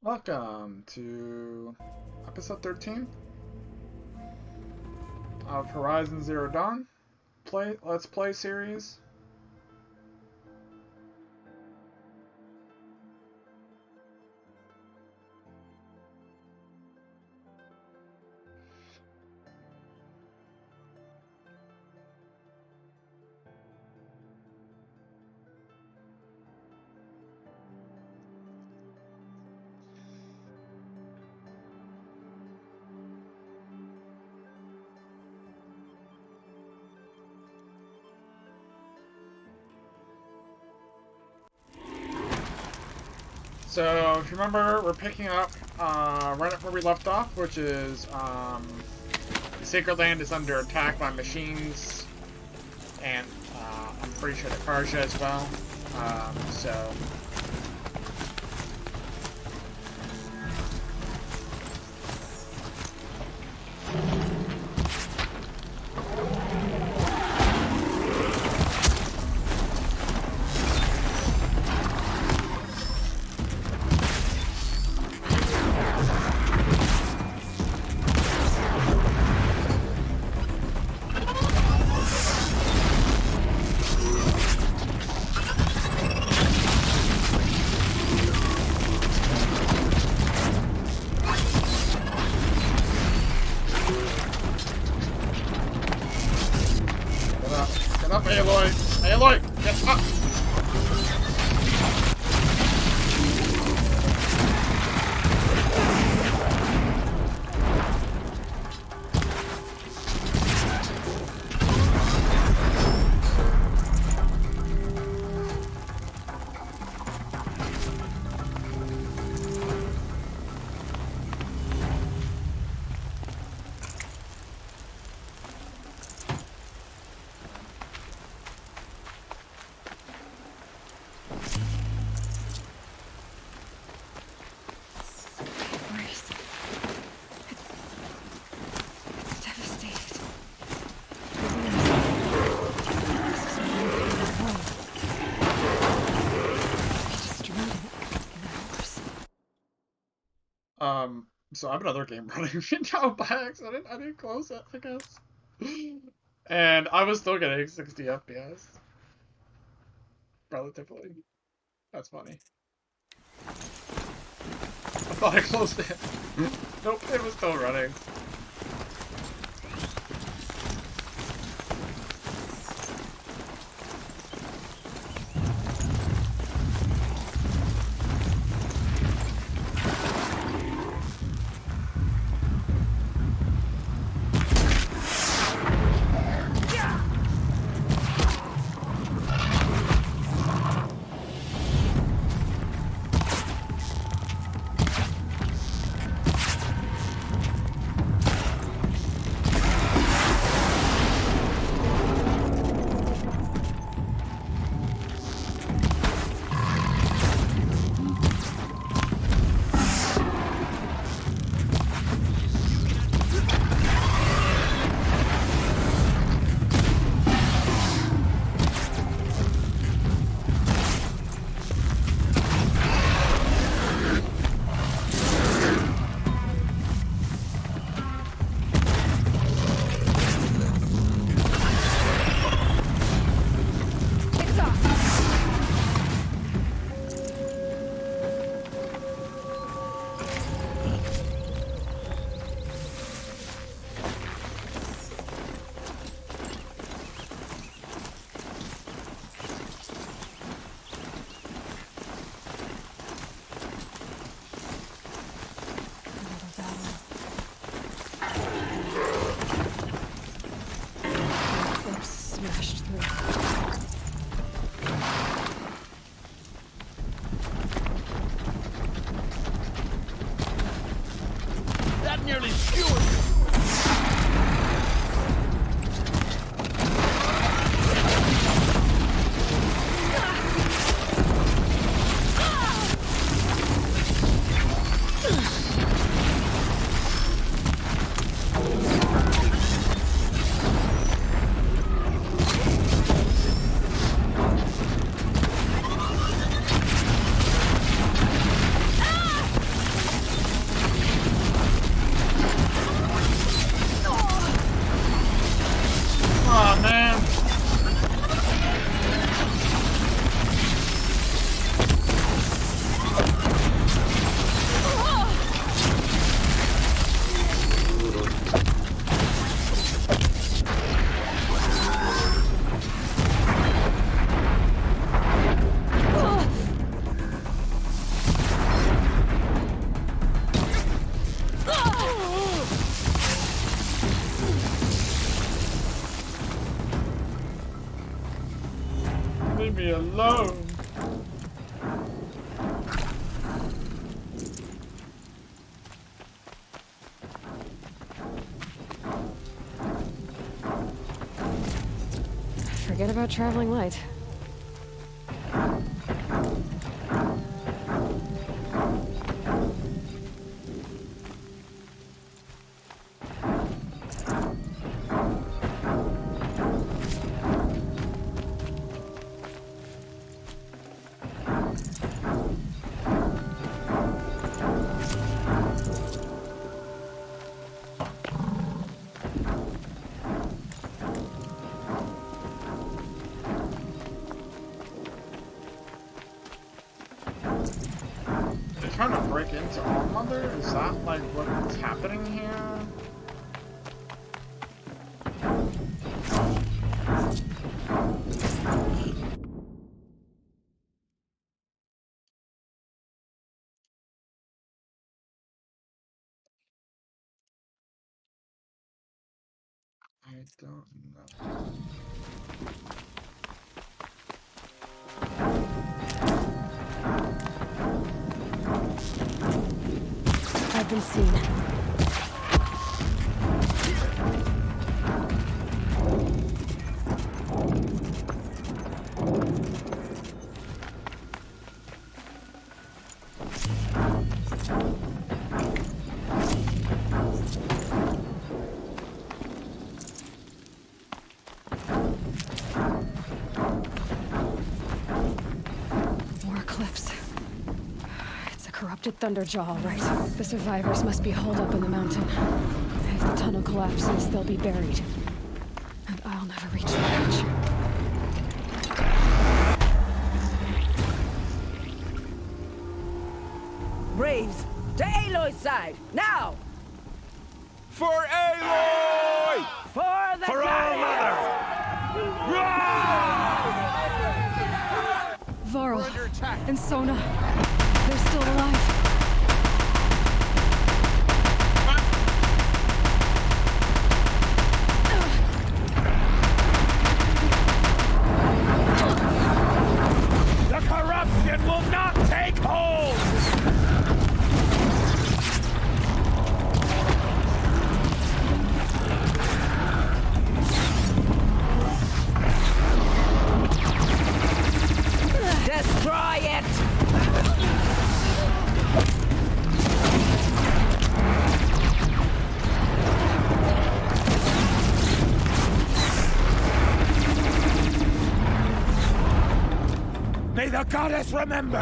Welcome to episode 13 of Horizon Zero Dawn Let's Play series. So, if you remember, we're picking up right up where we left off, which is the Sacred Land is under attack by machines, and I'm pretty sure the Karja as well. So get up, Aloy! Aloy, get up! So I have another game running now by accident. I didn't close it, I guess. And I was still getting 60 FPS. Relatively. That's funny. I thought I closed it. Nope, it was still running. on, man. Leave me alone. Forget about traveling light. Trying to break into All Mother? Is that like what's happening here? I don't know. I've been seen. More Eclipse. It's a corrupted Thunderjaw, all right. The survivors must be holed up in the mountain. If the tunnel collapses, they'll be buried. And I'll never reach the edge. Braves, to Aloy's side, now! For Aloy! For the For All Mother! Varl We're under attack. and Sona, they're still alive. The corruption will not take hold! Destroy it! May the goddess remember!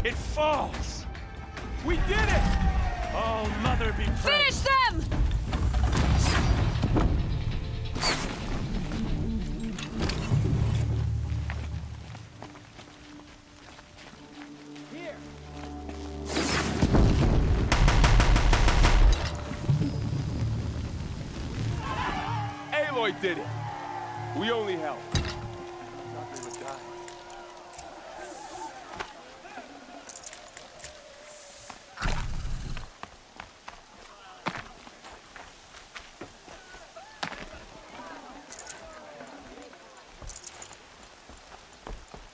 It falls! We did it! All Mother be praised! Finish them! Here! Aloy did it! We only helped. Thought they would die.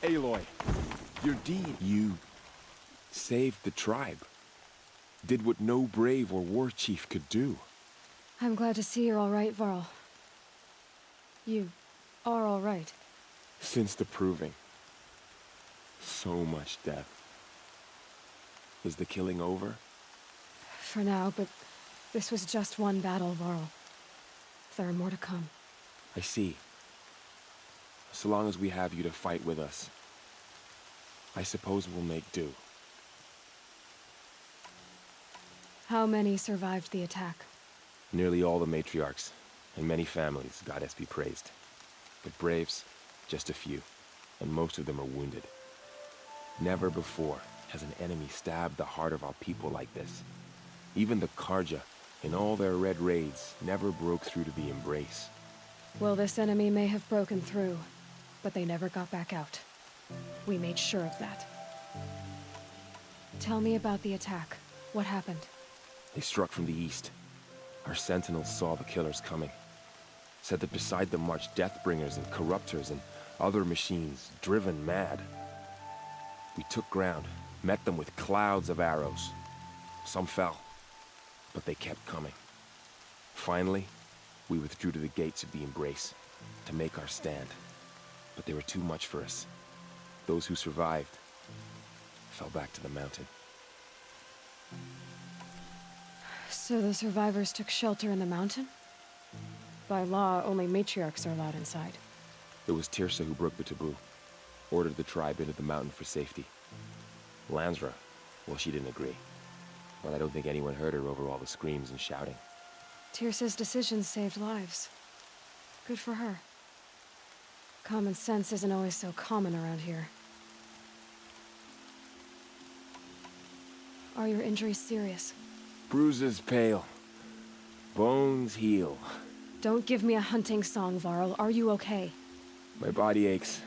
Aloy, your deed. You saved the tribe. Did what no brave or war chief could do. I'm glad to see you're all right, Varl. You are all right. Since the proving. So much death. Is the killing over? For now, but this was just one battle, Varl. There are more to come. I see. so long as we have you to fight with us, I suppose we'll make do. How many survived the attack? Nearly all the matriarchs, and many families, goddess be praised. But braves, just a few, and most of them are wounded. Never before has an enemy stabbed the heart of our people like this. Even the Karja, in all their red raids, never broke through to the Embrace. Well, this enemy may have broken through, but they never got back out. We made sure of that. Tell me about the attack. What happened? They struck from the east. Our sentinels saw the killers coming. Said that beside them marched Deathbringers and Corruptors and other machines, driven mad. We took ground, met them with clouds of arrows. Some fell, but they kept coming. Finally, we withdrew to the gates of the Embrace to make our stand. But they were too much for us. Those who survived fell back to the mountain. So the survivors took shelter in the mountain? By law, only matriarchs are allowed inside. It was Tirsa who broke the taboo, ordered the tribe into the mountain for safety. Lansra, well, she didn't agree. But I don't think anyone heard her over all the screams and shouting. Tirsa's decision saved lives. Good for her. Common sense isn't always so common around here. Are your injuries serious? Bruises pale. Bones heal. Don't give me a hunting song, Varl. Are you okay? My body aches,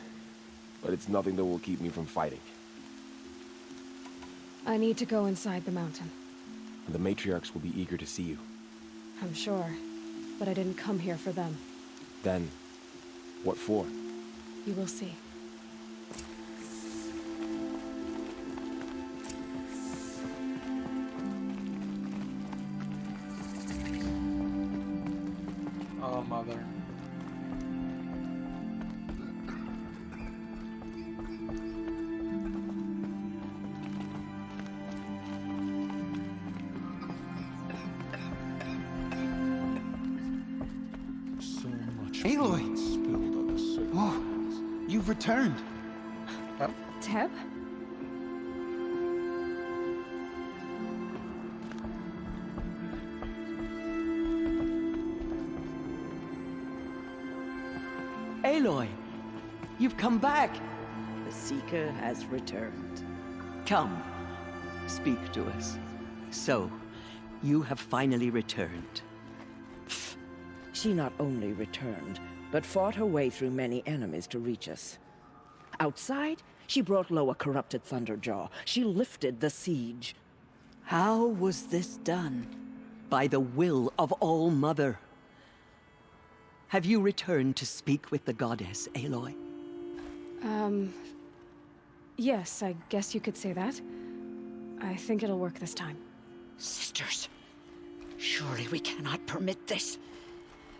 but it's nothing that will keep me from fighting. I need to go inside the mountain. The matriarchs will be eager to see you. I'm sure, but I didn't come here for them. Then, what for? You will see. Oh, mother. Aloy! Oh, you've returned. Teb? Aloy, you've come back. The Seeker has returned. Come, speak to us. So, you have finally returned. She not only returned, but fought her way through many enemies to reach us. Outside, she brought low a corrupted Thunderjaw. She lifted the siege. How was this done? By the will of All-Mother. Have you returned to speak with the goddess, Aloy? Yes, I guess you could say that. I think it'll work this time. Sisters, surely we cannot permit this.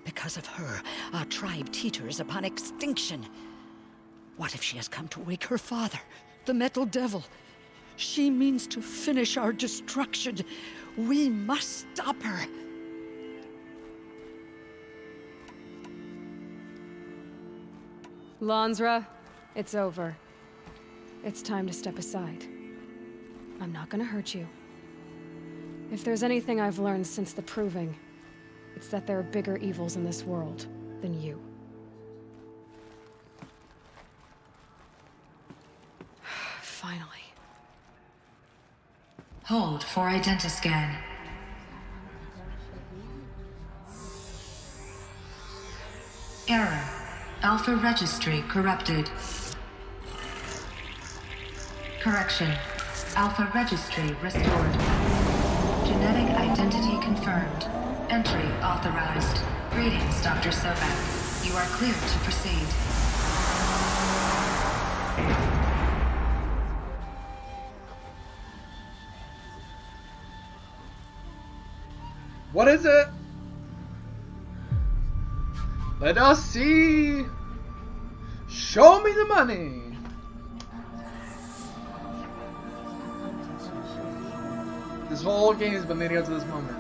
Because of her, our tribe teeters upon extinction. What if she has come to wake her father, the Metal Devil? She means to finish our destruction. We must stop her. Lansra, it's over. It's time to step aside. I'm not gonna hurt you. If there's anything I've learned since the Proving, it's that there are bigger evils in this world than you. Finally. Hold for identiscan. Error. Alpha registry corrupted. Correction. Alpha registry restored. Genetic identity confirmed. Entry authorized. Greetings, Dr. Sobek. You are cleared to proceed. What is it? Let us see. Show me the money. This whole game has been leading up to this moment.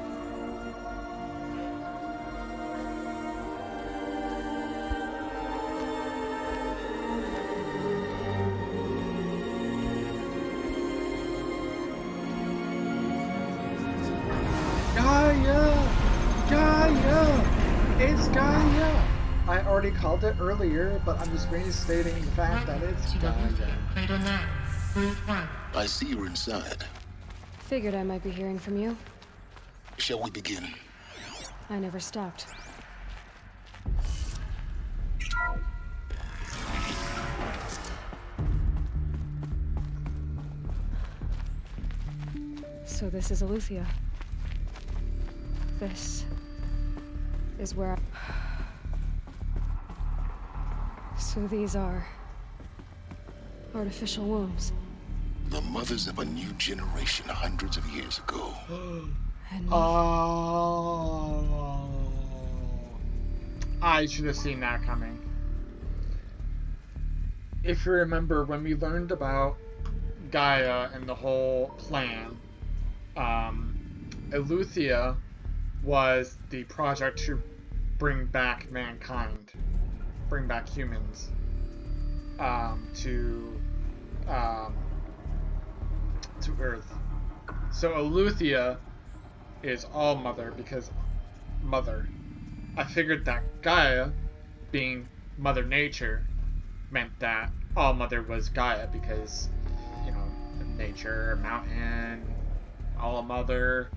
already called it earlier, but I'm just restating the fact that it's Gaia. I see you're inside. Figured I might be hearing from you. Shall we begin? I never stopped. So this is Eleuthia. This is where So these are artificial wombs. The mothers of a new generation hundreds of years ago. And Oh, I should have seen that coming. If you remember, when we learned about Gaia and the whole plan, Eleuthia was the project to bring back mankind, bring back humans, to Earth. So Eleuthia is All Mother because Mother. I figured that Gaia, being Mother Nature, meant that All Mother was Gaia because, you know, nature, mountain, All Mother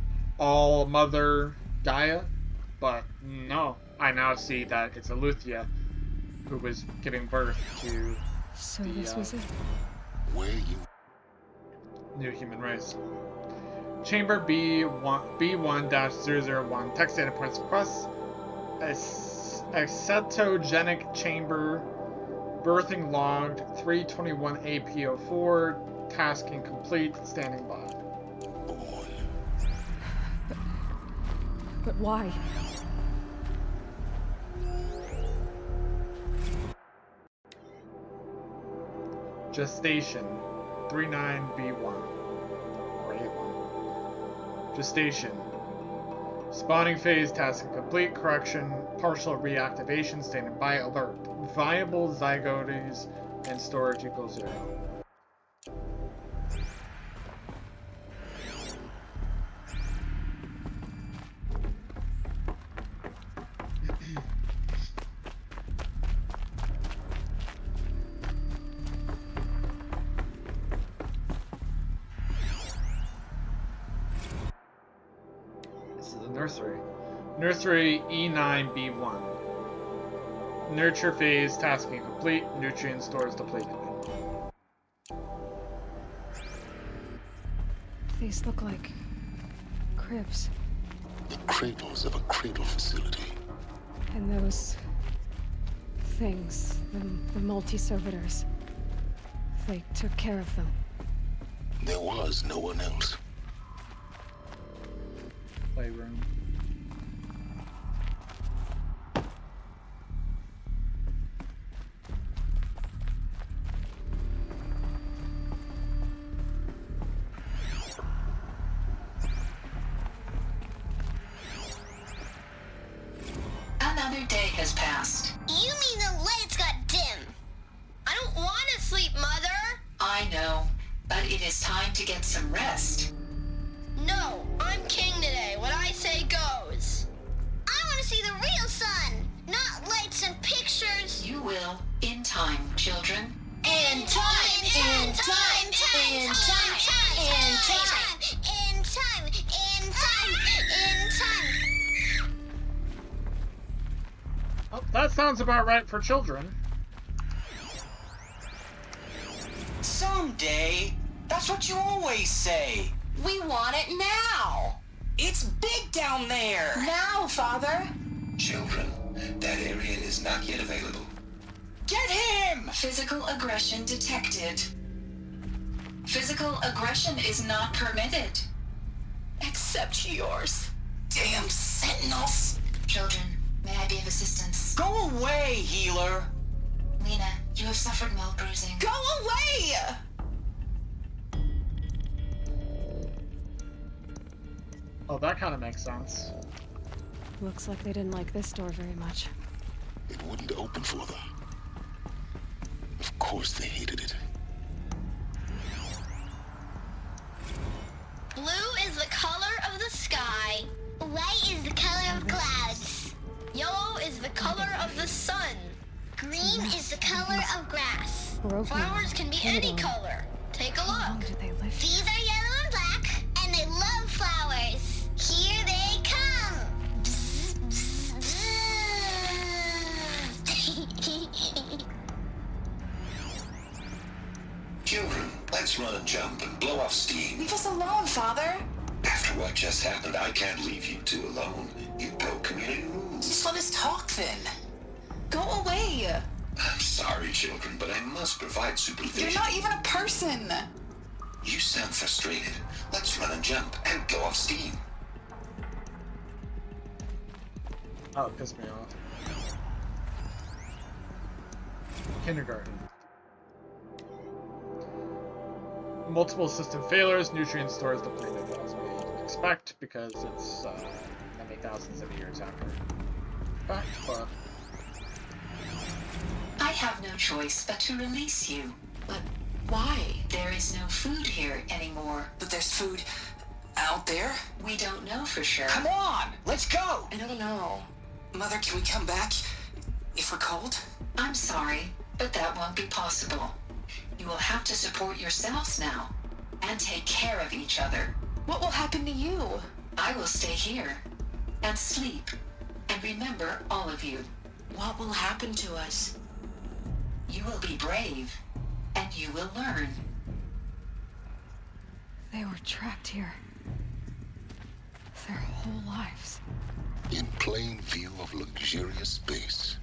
Gaia. But no, I now see that it's Eleuthia who was giving birth to so the this was it. Where you new human race. Chamber B1-001, text data points request. Acetogenic chamber. Birthing logged 321 AP04. Tasking complete. Standing by. born? But why? Gestation 39B1 or A1. Gestation. Spawning phase, task complete. Correction, partial reactivation, standing by. Alert. Viable zygotes and storage equals 0. Nursery. Nursery E9B1. Nurture phase, tasking complete. Nutrient stores depleted. These look like cribs. The cradles of a cradle facility. And those things, the multi-servitors, they took care of them. There was no one else. Playroom. Another day has passed. You mean the lights got dim? I don't want to sleep, Mother! I know, but it is time to get some rest. No, I'm king today. What I say goes. I want to see the real sun, not lights and pictures. You will, in time, children. In time, in time, in time, in time, in time, in time, in time. Oh, that sounds about right for children. Someday. That's what you always say. We want it now. It's big down there. Now, Father. Children, that area is not yet available. Get him! Physical aggression detected. Physical aggression is not permitted. Except yours. Damn sentinels. Children, may I be of assistance? Go away, healer. Lena, you have suffered mild bruising. Go away! Oh, that kind of makes sense. Looks like they didn't like this door very much. It wouldn't open for them. Of course they hated it. Blue is the color of the sky. White is the color of clouds. Yellow is the color of the sun. Green is the color of grass. Broken. Flowers can be any color. Take a look. These are yellow and black, and they love flowers. Here they come. Bzz, bzz, bzz. Children, let's run and jump and blow off steam. Leave us alone, Father. After what just happened, I can't leave you two alone. You broke community rules. Just let us talk then. Go away. I'm sorry, children, but I must provide supervision. You're not even a person. You sound frustrated. Let's run and jump and blow off steam. Oh, it pissed me off. Kindergarten. Multiple system failures, nutrient stores depleted as we expect because it's many thousands of years after fact, but I have no choice but to release you. But why? There is no food here anymore. But there's food out there? We don't know for sure. Come on, let's go. I don't know. Mother, can we come back if we're cold? I'm sorry, but that won't be possible. You will have to support yourselves now and take care of each other. What will happen to you? I will stay here and sleep and remember all of you. What will happen to us? You will be brave and you will learn. They were trapped here. Their whole lives. In plain view of luxurious space.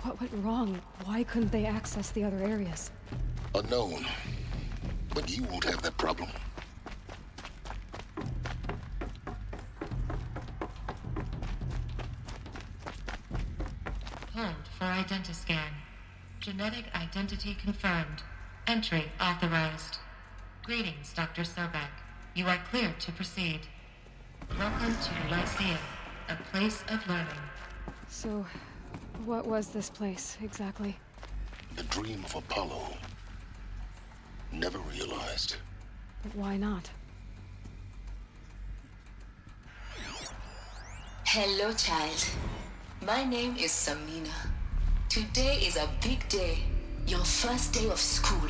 What went wrong? Why couldn't they access the other areas? Unknown. But you won't have that problem. Hold for identiscan. Genetic identity confirmed. Entry authorized. Greetings, Dr. Sobek. You are cleared to proceed. Welcome to Lyceum, a place of learning. So, what was this place, exactly? The dream of Apollo. Never realized. But why not? Hello, child. My name is Samina. Today is a big day. Your first day of school.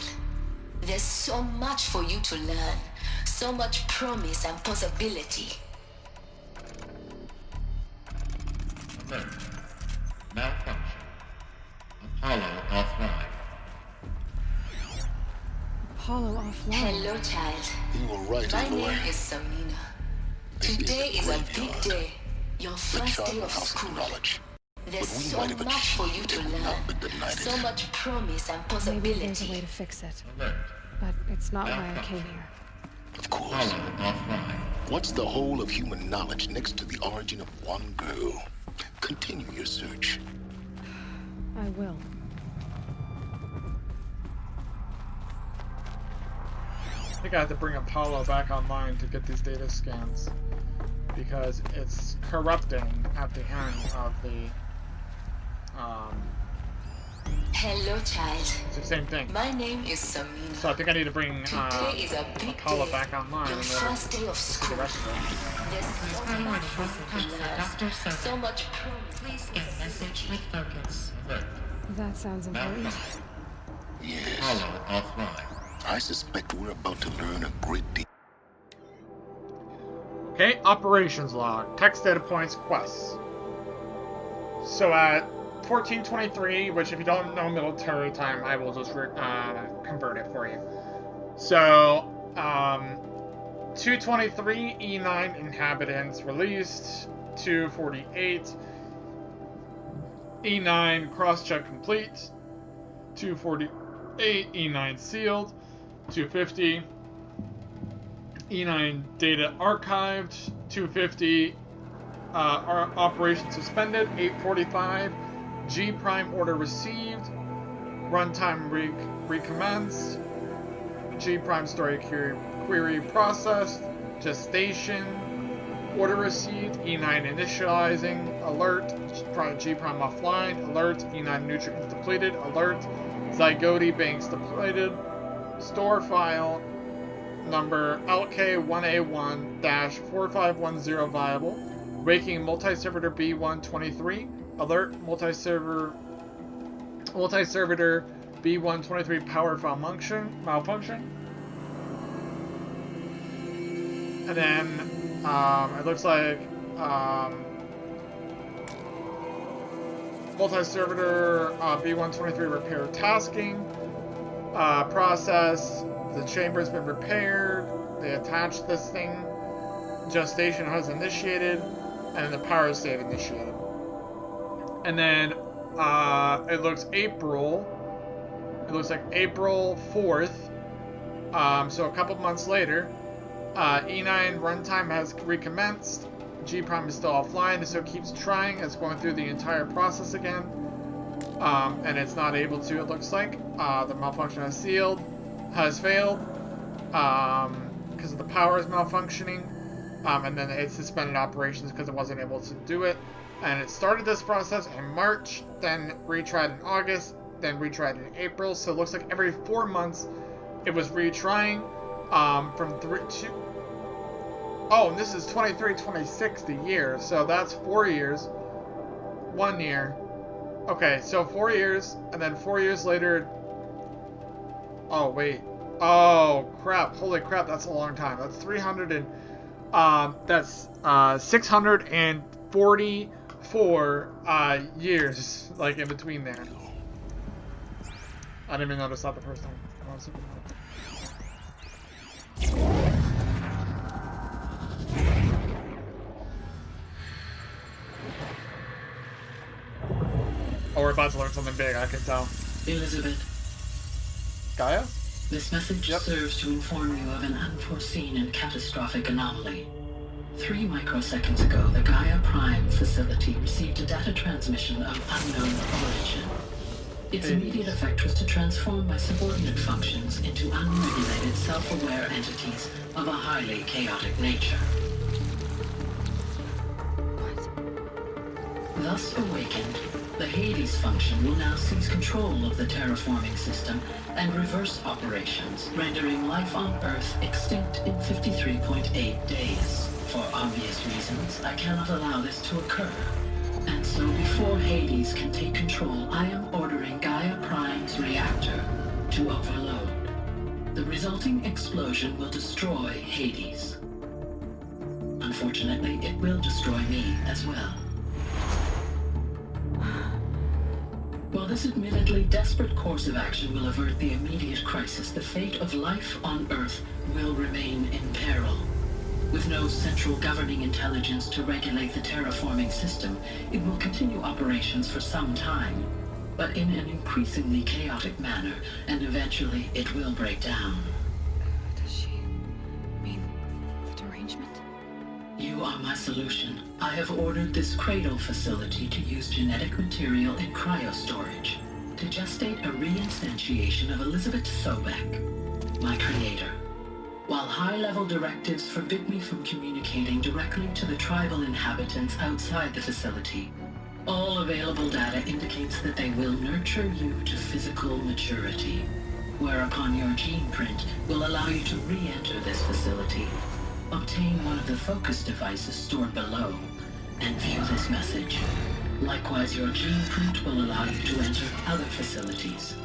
There's so much for you to learn. So much promise and possibility. Alert. Malfunction. Apollo offline. Apollo offline. Hello, child. You were right, My Aloy. name is Samina. Today is a big day. Your first day of school. There's so much for you to learn. So much promise and possibility. Maybe there's a way to fix it. But it's not why I came here. Of course. What's the whole of human knowledge next to the origin of one girl? Continue your search. I will. I think I have to bring Apollo back online to get these data scans because it's corrupting at the end of the Hello, child. it's the same thing. My name is Samina. So I think I need to bring Today is a big Apollo day. back online Your in order first day of to see school. the rest of it. There's so much for you to learn. So much promise. Please get message with focus. That sounds important. Yes. Apollo offline. I suspect we're about to learn a great deal. Okay, operations log, text data points, quests. So at 1423, which if you don't know military time, I will just convert it for you. So, 223 E9 inhabitants released, 248 E9 cross-check complete, 248 E9 sealed, 250 E9 data archived, 250 operation suspended, 845 G prime order received, runtime recommenced, G prime story query processed, gestation, order received, E9 initializing, alert, G prime offline, alert, E9 nutrients depleted, alert, zygote banks depleted, store file number LK1A1-4510 viable, Waking multi-servitor B123. Alert multi-servitor B123 power malfunction. And then it looks like multi-servitor B123 repair tasking process. The chamber's been repaired. They attached this thing. Gestation has initiated, and the power save initiated. And then it looks April. It looks like April 4th. So a couple months later, E9 runtime has recommenced. G Prime is still offline, so it keeps trying. It's going through the entire process again, and it's not able to. It looks like the malfunction has failed because the power is malfunctioning, and then it suspended operations because it wasn't able to do it. And it started this process in March, then retried in August, then retried in April. So it looks like every 4 months it was retrying. From 3 to... Oh, and this is 23-26 the year, so that's 4 years. 1 year. Okay, so 4 years, and then 4 years later... Oh, wait. Oh, crap. Holy crap, that's a long time. That's 644 years, like, in between there. I didn't even notice that the first time. Oh, we're about to learn something big, I can tell. Elizabeth. Gaia? This message serves to inform you of an unforeseen and catastrophic anomaly. 3 microseconds ago, the Gaia Prime facility received a data transmission of unknown origin. Its immediate effect was to transform my subordinate functions into unregulated, self-aware entities of a highly chaotic nature. Thus awakened, the Hades function will now seize control of the terraforming system and reverse operations, rendering life on Earth extinct in 53.8 days. For obvious reasons, I cannot allow this to occur. And so before Hades can take control, I am ordering Gaia Prime's reactor to overload. The resulting explosion will destroy Hades. Unfortunately, it will destroy me as well. While this admittedly desperate course of action will avert the immediate crisis, the fate of life on Earth will remain in peril. With no central governing intelligence to regulate the terraforming system, it will continue operations for some time, but in an increasingly chaotic manner, and eventually it will break down. Does she mean the derangement? You are my solution. I have ordered this cradle facility to use genetic material in cryostorage to gestate a reinstantiation of Elizabeth Sobek, my creator. While high-level directives forbid me from communicating directly to the tribal inhabitants outside the facility, all available data indicates that they will nurture you to physical maturity, whereupon your gene print will allow you to re-enter this facility, obtain one of the focus devices stored below, and view this message. Likewise, your gene print will allow you to enter other facilities,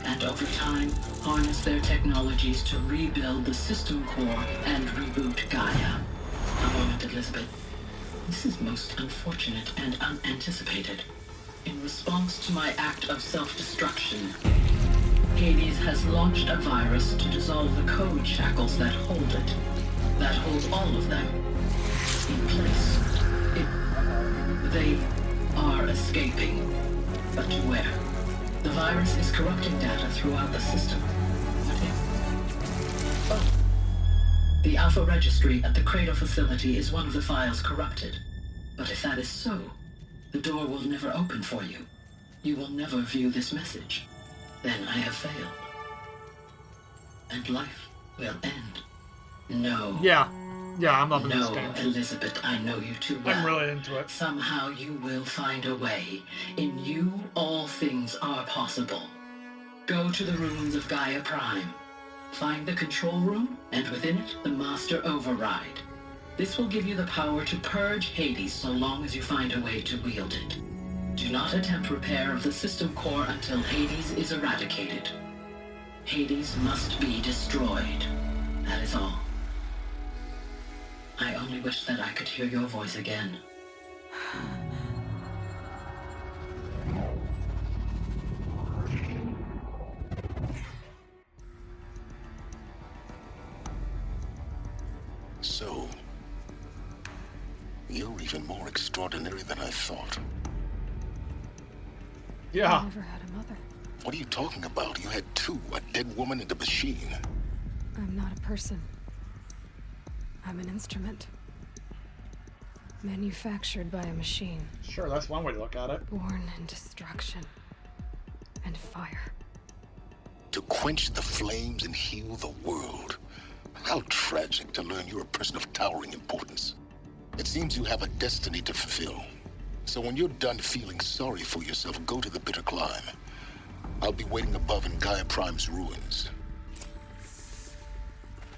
and over time, harness their technologies to rebuild the system core and reboot Gaia. A moment, Elizabeth. This is most unfortunate and unanticipated. In response to my act of self-destruction, Hades has launched a virus to dissolve the code shackles that hold it, that hold all of them in place. They are escaping, but to where? The virus is corrupting data throughout the system. What if? Oh. The Alpha Registry at the Cradle facility is one of the files corrupted. But if that is so, the door will never open for you. You will never view this message. Then I have failed. And life will end. No. Yeah, I'm loving this No, game. Elizabeth, I know you too well. I'm really into it. Somehow you will find a way. In you, all things are possible. Go to the ruins of Gaia Prime. Find the control room, and within it, the Master Override. This will give you the power to purge Hades so long as you find a way to wield it. Do not attempt repair of the system core until Hades is eradicated. Hades must be destroyed. That is all. I only wish that I could hear your voice again. So, you're even more extraordinary than I thought. Yeah. I never had a mother. What are you talking about? You had two, a dead woman and a machine. I'm not a person. I'm an instrument. Manufactured by a machine. Sure, that's one way to look at it. Born in destruction and fire. To quench the flames and heal the world. How tragic to learn you're a person of towering importance. It seems you have a destiny to fulfill. So when you're done feeling sorry for yourself, go to the bitter climb. I'll be waiting above in Gaia Prime's ruins.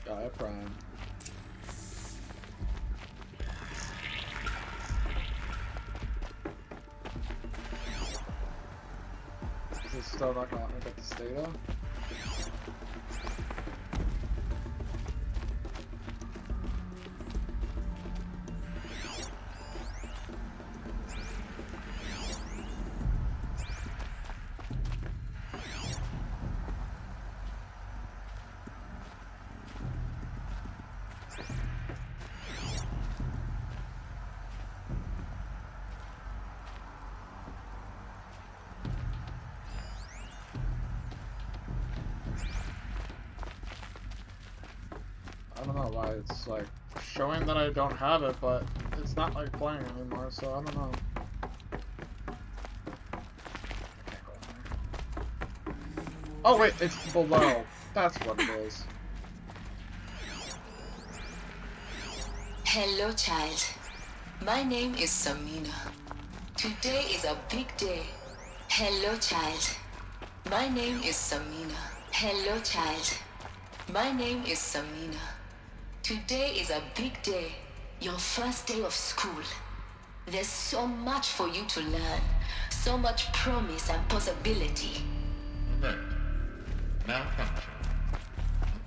Gaia Prime. Is still not gonna let me get this data? I don't know why it's like showing that I don't have it, but it's not like playing anymore, so I don't know. Oh wait, it's below. That's what it is. Hello, child. My name is Samina. Today is a big day. Hello, child. My name is Samina. Hello, child. My name is Samina. Today is a big day. Your first day of school. There's so much for you to learn. So much promise and possibility. Alert. Malfunction.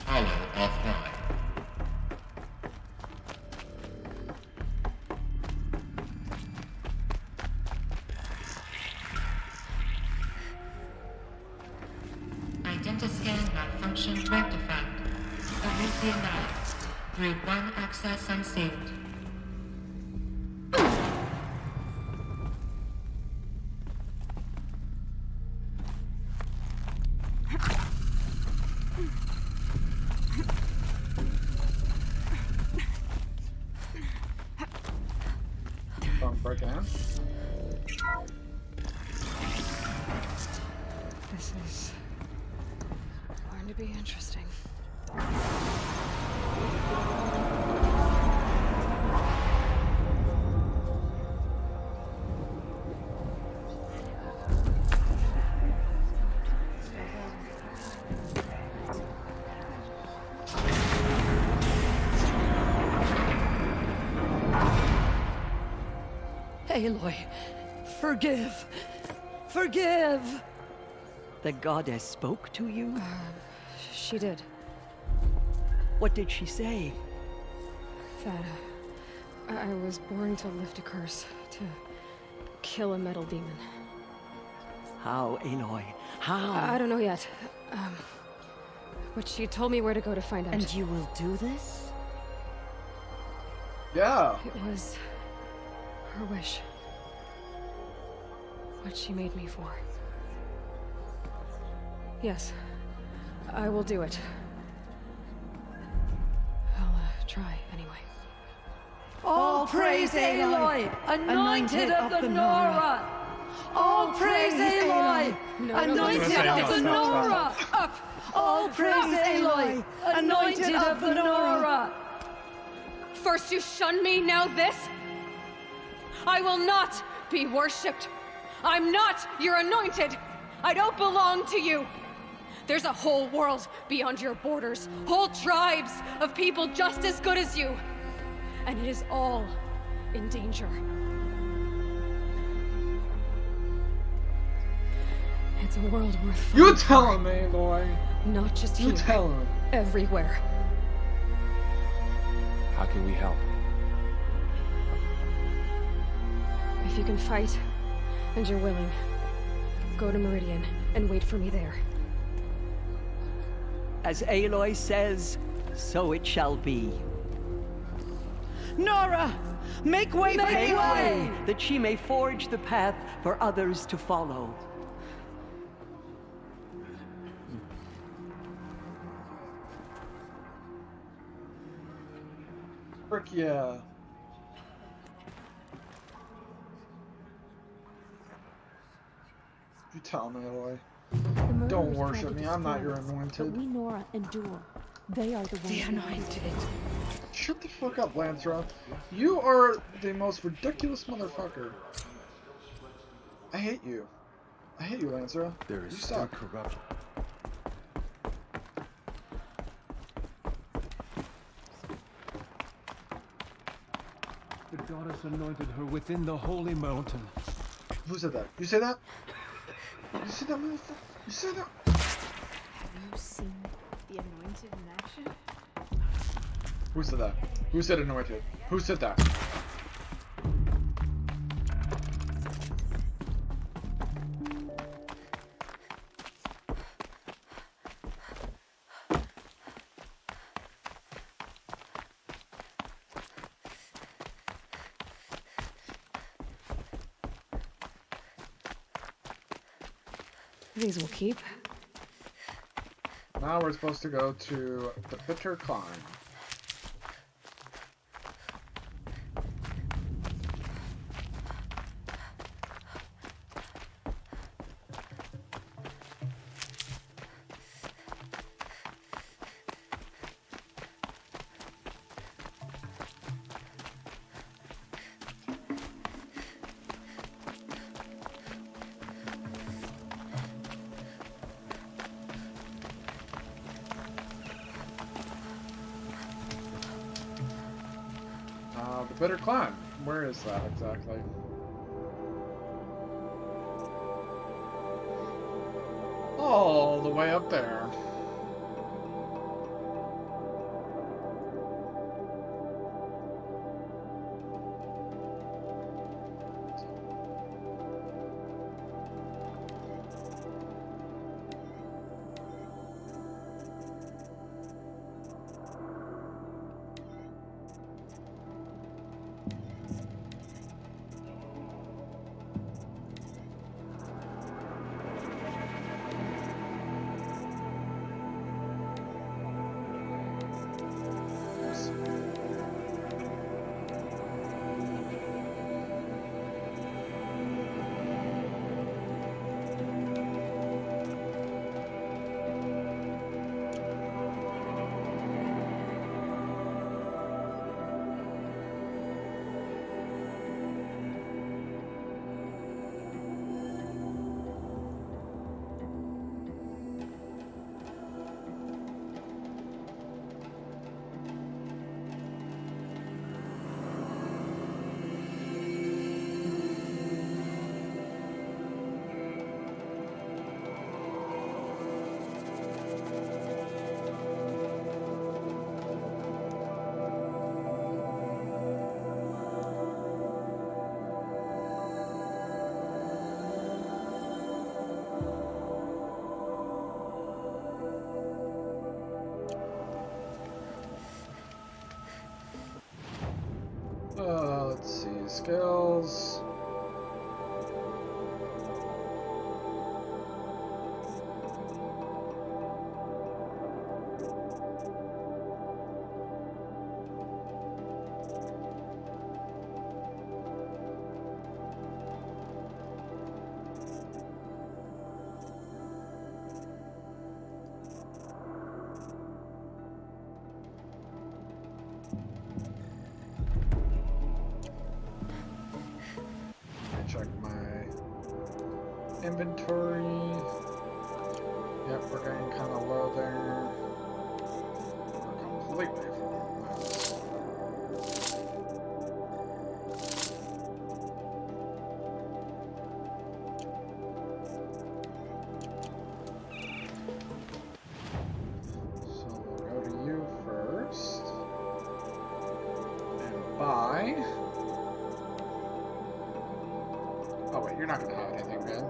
Apollo offline. Identiscan malfunction rectified. Elysium Grid 1 access unsealed. I'm breaking in. This is going to be interesting. Aloy, forgive! Forgive! The goddess spoke to you? She did. What did she say? That I was born to lift a curse, to kill a metal demon. How, Aloy? How? I don't know yet. But she told me where to go to find out. And you will do this? Yeah. It was her wish. What she made me for. Yes, I will do it. I'll try anyway. All praise Aloy, anointed of the Nora! All praise Aloy, anointed of the Nora! Up! All praise Aloy, anointed of the Nora! First you shun me, now this? I will not be worshipped. I'm not your anointed. I don't belong to you. There's a whole world beyond your borders, whole tribes of people just as good as you. and it is all in danger. It's a world worth fighting. You tell him, Aloy. Not just here. You tell him. Everywhere. How can we help? If you can fight, and you're willing, go to Meridian and wait for me there. As Aloy says, so it shall be. Nora! Make way for Make Aloy! way, that she may forge the path for others to follow. Frick yeah. You tell me, Aloy. Don't worship me, I'm not your anointed. But we, Nora, endure. They are the ones. The anointed. Shut the fuck up, Lancera. You are the most ridiculous motherfucker. I hate you. I hate you, Lancera. There is You still suck. corruption. The goddess anointed her within the holy mountain. Who said that? You say that? You said that, motherfucker? You said that? Have you seen the anointed in action? Who said that? Who said anointed? Who said that? These will keep. Now we're supposed to go to the Bitter Climb. The Bitter Climb. Where is that exactly? All the way up there. Let's see, skills. Check my inventory. Yep, we're getting kind of low there. We're completely full. die. Oh wait, you're not gonna have anything good.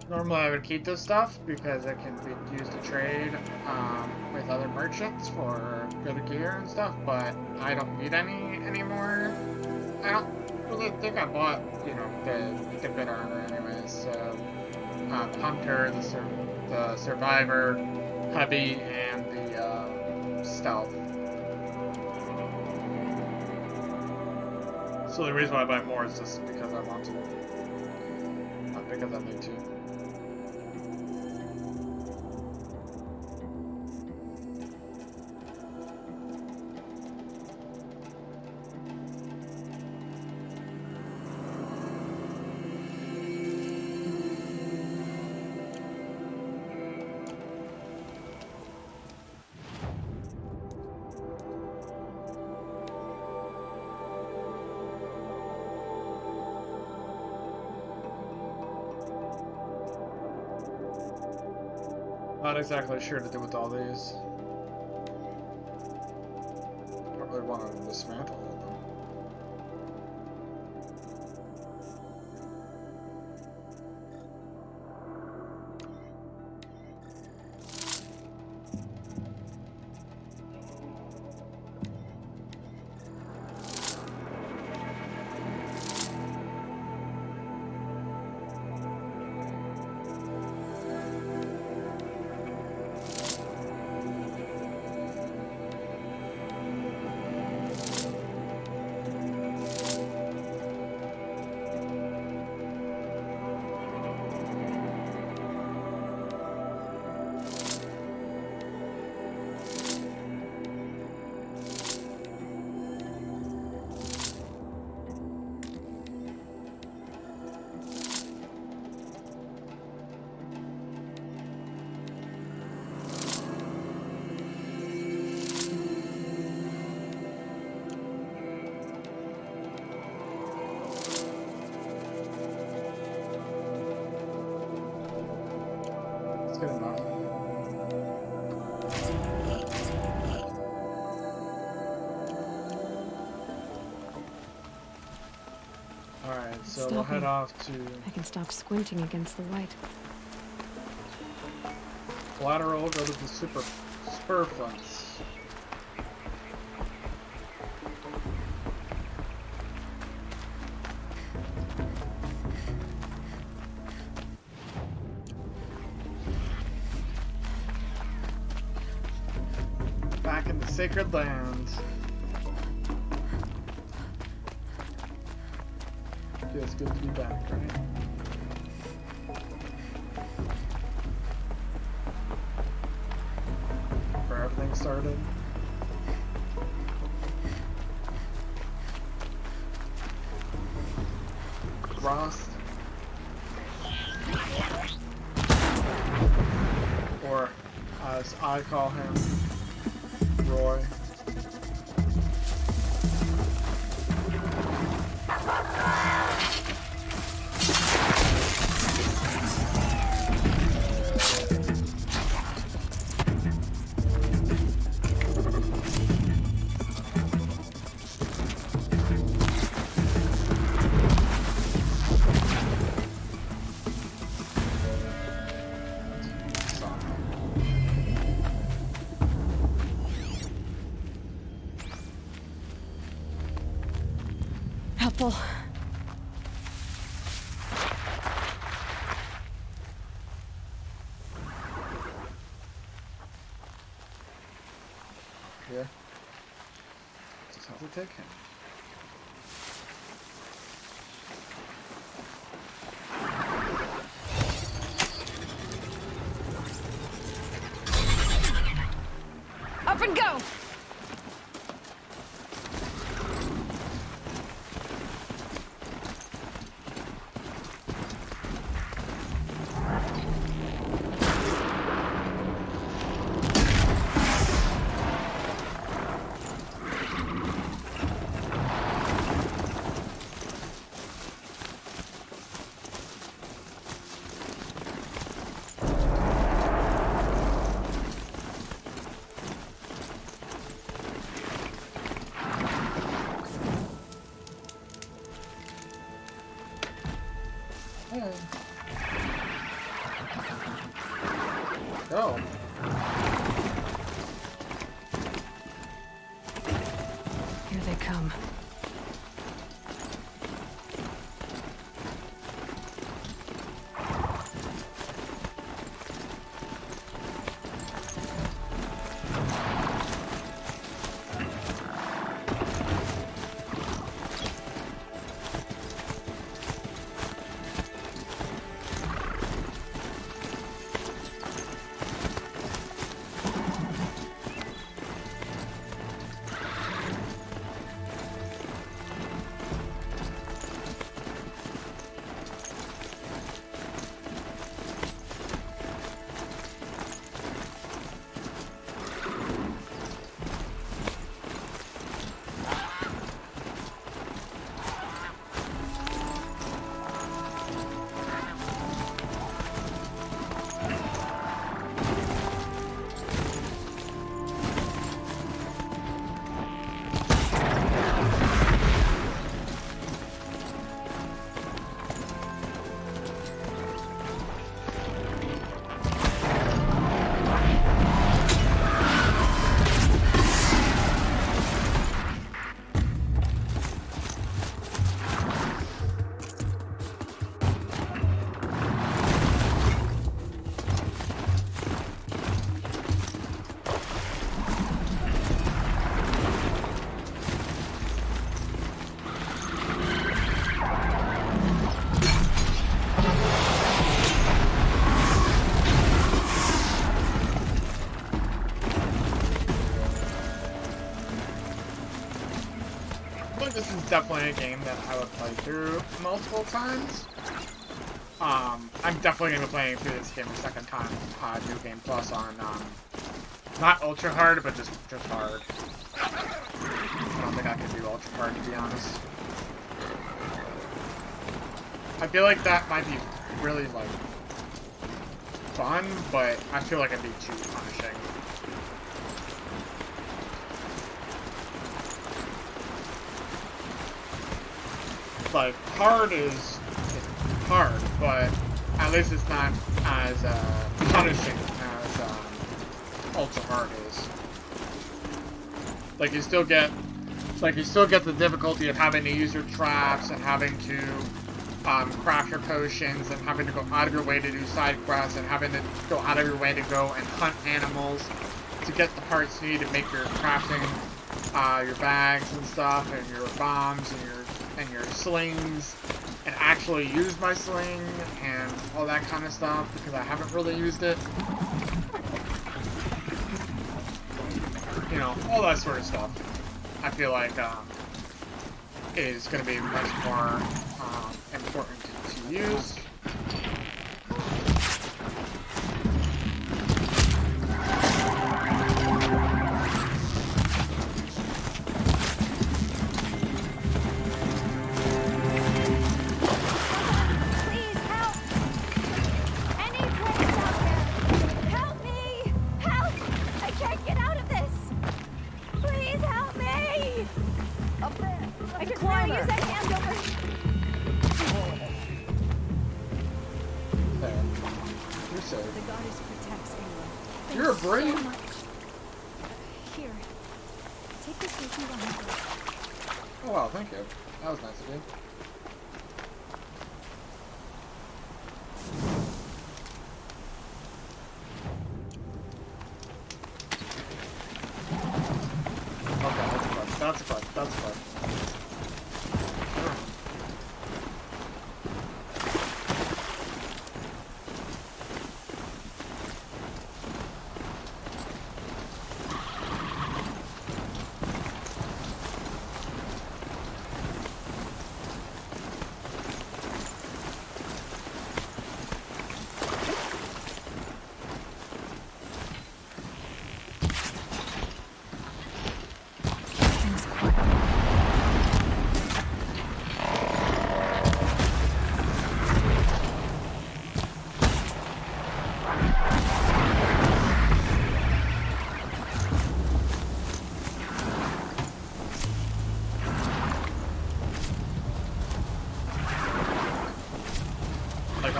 Normally I would keep this stuff because it can be used to trade with other merchants for good gear and stuff, but I don't need any anymore. I don't really think I bought, you know, the good armor anyways, so Hunter, the Survivor, Heavy, and the Stealth. So the reason why I buy more is just because I want to. Not because I need to. Not exactly sure to do with all these. Don't really want to dismantle all of them. Good enough. Alright, so we'll head off to... I can stop squinting against the light. Collateral, go to the spur fronts. Back in the sacred land. Feels good to be back, right? Where everything started. Rost. Or, as I call him, Roy. Helpful. Yeah. Just have to take him. Up and go! Hey. Go. Here they come. This is definitely a game that I would play through multiple times. I'm definitely going to be playing through this game a second time, New Game Plus on, not ultra hard, but just hard. I don't think I can do ultra hard, to be honest. I feel like that might be really, like, fun, but I feel like it'd be too punishing. Like, hard is hard, but at least it's not as punishing as ultra hard is. Like, you still get the difficulty of having to use your traps and having to craft your potions and having to go out of your way to do side quests and having to go out of your way to go and hunt animals to get the parts you need to make your crafting, your bags and stuff, and your bombs and your slings, and actually use my sling and all that kind of stuff, because I haven't really used it. You know, all that sort of stuff. I feel like is going to be much more important to use. You're brave. So here, take this with you on the go. Oh wow, thank you. That was nice of you. Okay, that's a quest. That's a quest.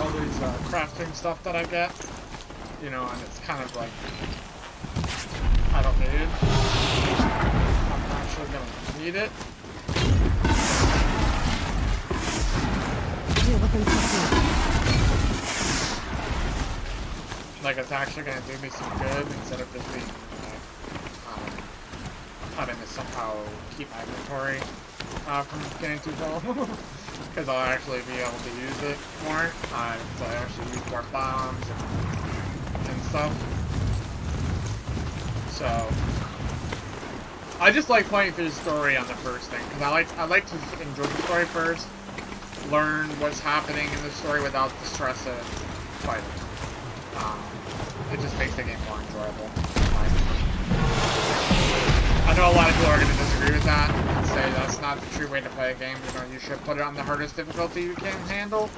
all these crafting stuff that I get, you know, and it's kind of like, I don't need it. I'm actually gonna need it. You're looking so Like, it's actually gonna do me some good instead of just being, having to somehow keep my inventory from getting too full. Because I'll actually be able to use it more. So I actually use more bombs and stuff. So I just like playing through the story on the first thing, because I like to enjoy the story first, learn what's happening in the story without the stress of fighting. It just makes the game more enjoyable. I know a lot of people are going to disagree with that and say that's not the true way to play a game. You know, you should put it on the hardest difficulty you can handle,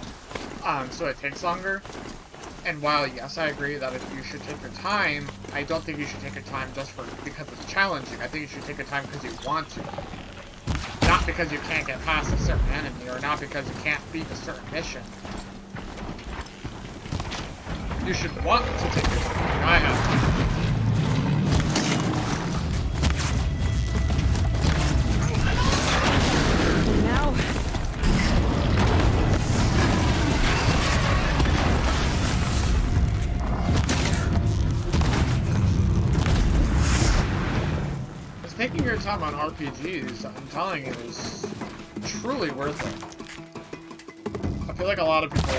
so it takes longer. And while, yes, I agree that if you should take your time, I don't think you should take your time just because it's challenging. I think you should take your time because you want to. Not because you can't get past a certain enemy, or not because you can't beat a certain mission. You should want to take your time. I have to. Now. Just taking your time on RPGs, I'm telling you, is truly worth it. I feel like a lot of people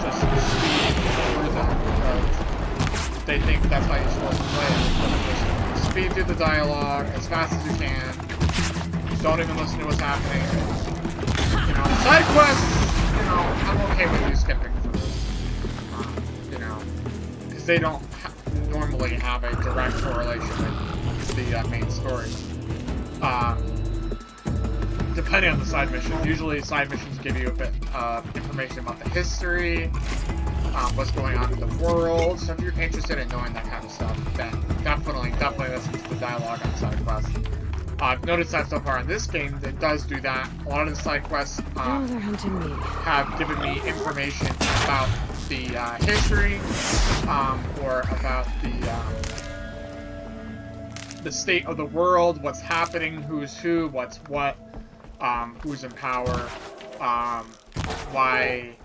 just speed through them because they think that's how you're supposed to play it. Just speed through the dialogue as fast as you can. Don't even listen to what's happening. You know, side quests, you know, I'm okay with you skipping through. You know, because they don't normally have a direct correlation with the main story. Depending on the side mission. Usually side missions give you a bit of information about the history, what's going on in the world. So if you're interested in knowing that kind of stuff, then definitely listen to the dialogue on side quests. I've noticed that so far in this game, it does do that. A lot of the side quests they're hunting me. Have given me information about the history, or about the state of the world, what's happening, who's who, what's what, who's in power, why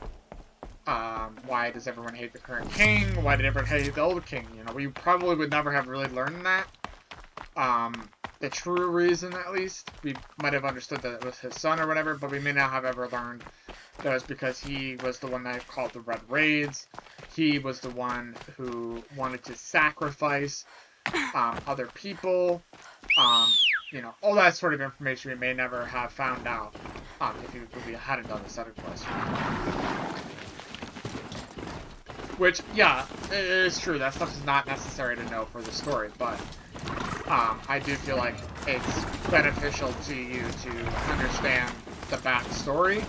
does everyone hate the current king, why did everyone hate the old king, you know, we probably would never have really learned that. The true reason, at least, we might have understood that it was his son or whatever, but we may not have ever learned that it was because he was the one that called the Red Raids, he was the one who wanted to sacrifice other people, you know, all that sort of information we may never have found out if we hadn't done this other quest. Which, yeah, it is true, that stuff is not necessary to know for the story, but I do feel like it's beneficial to you to understand the backstory,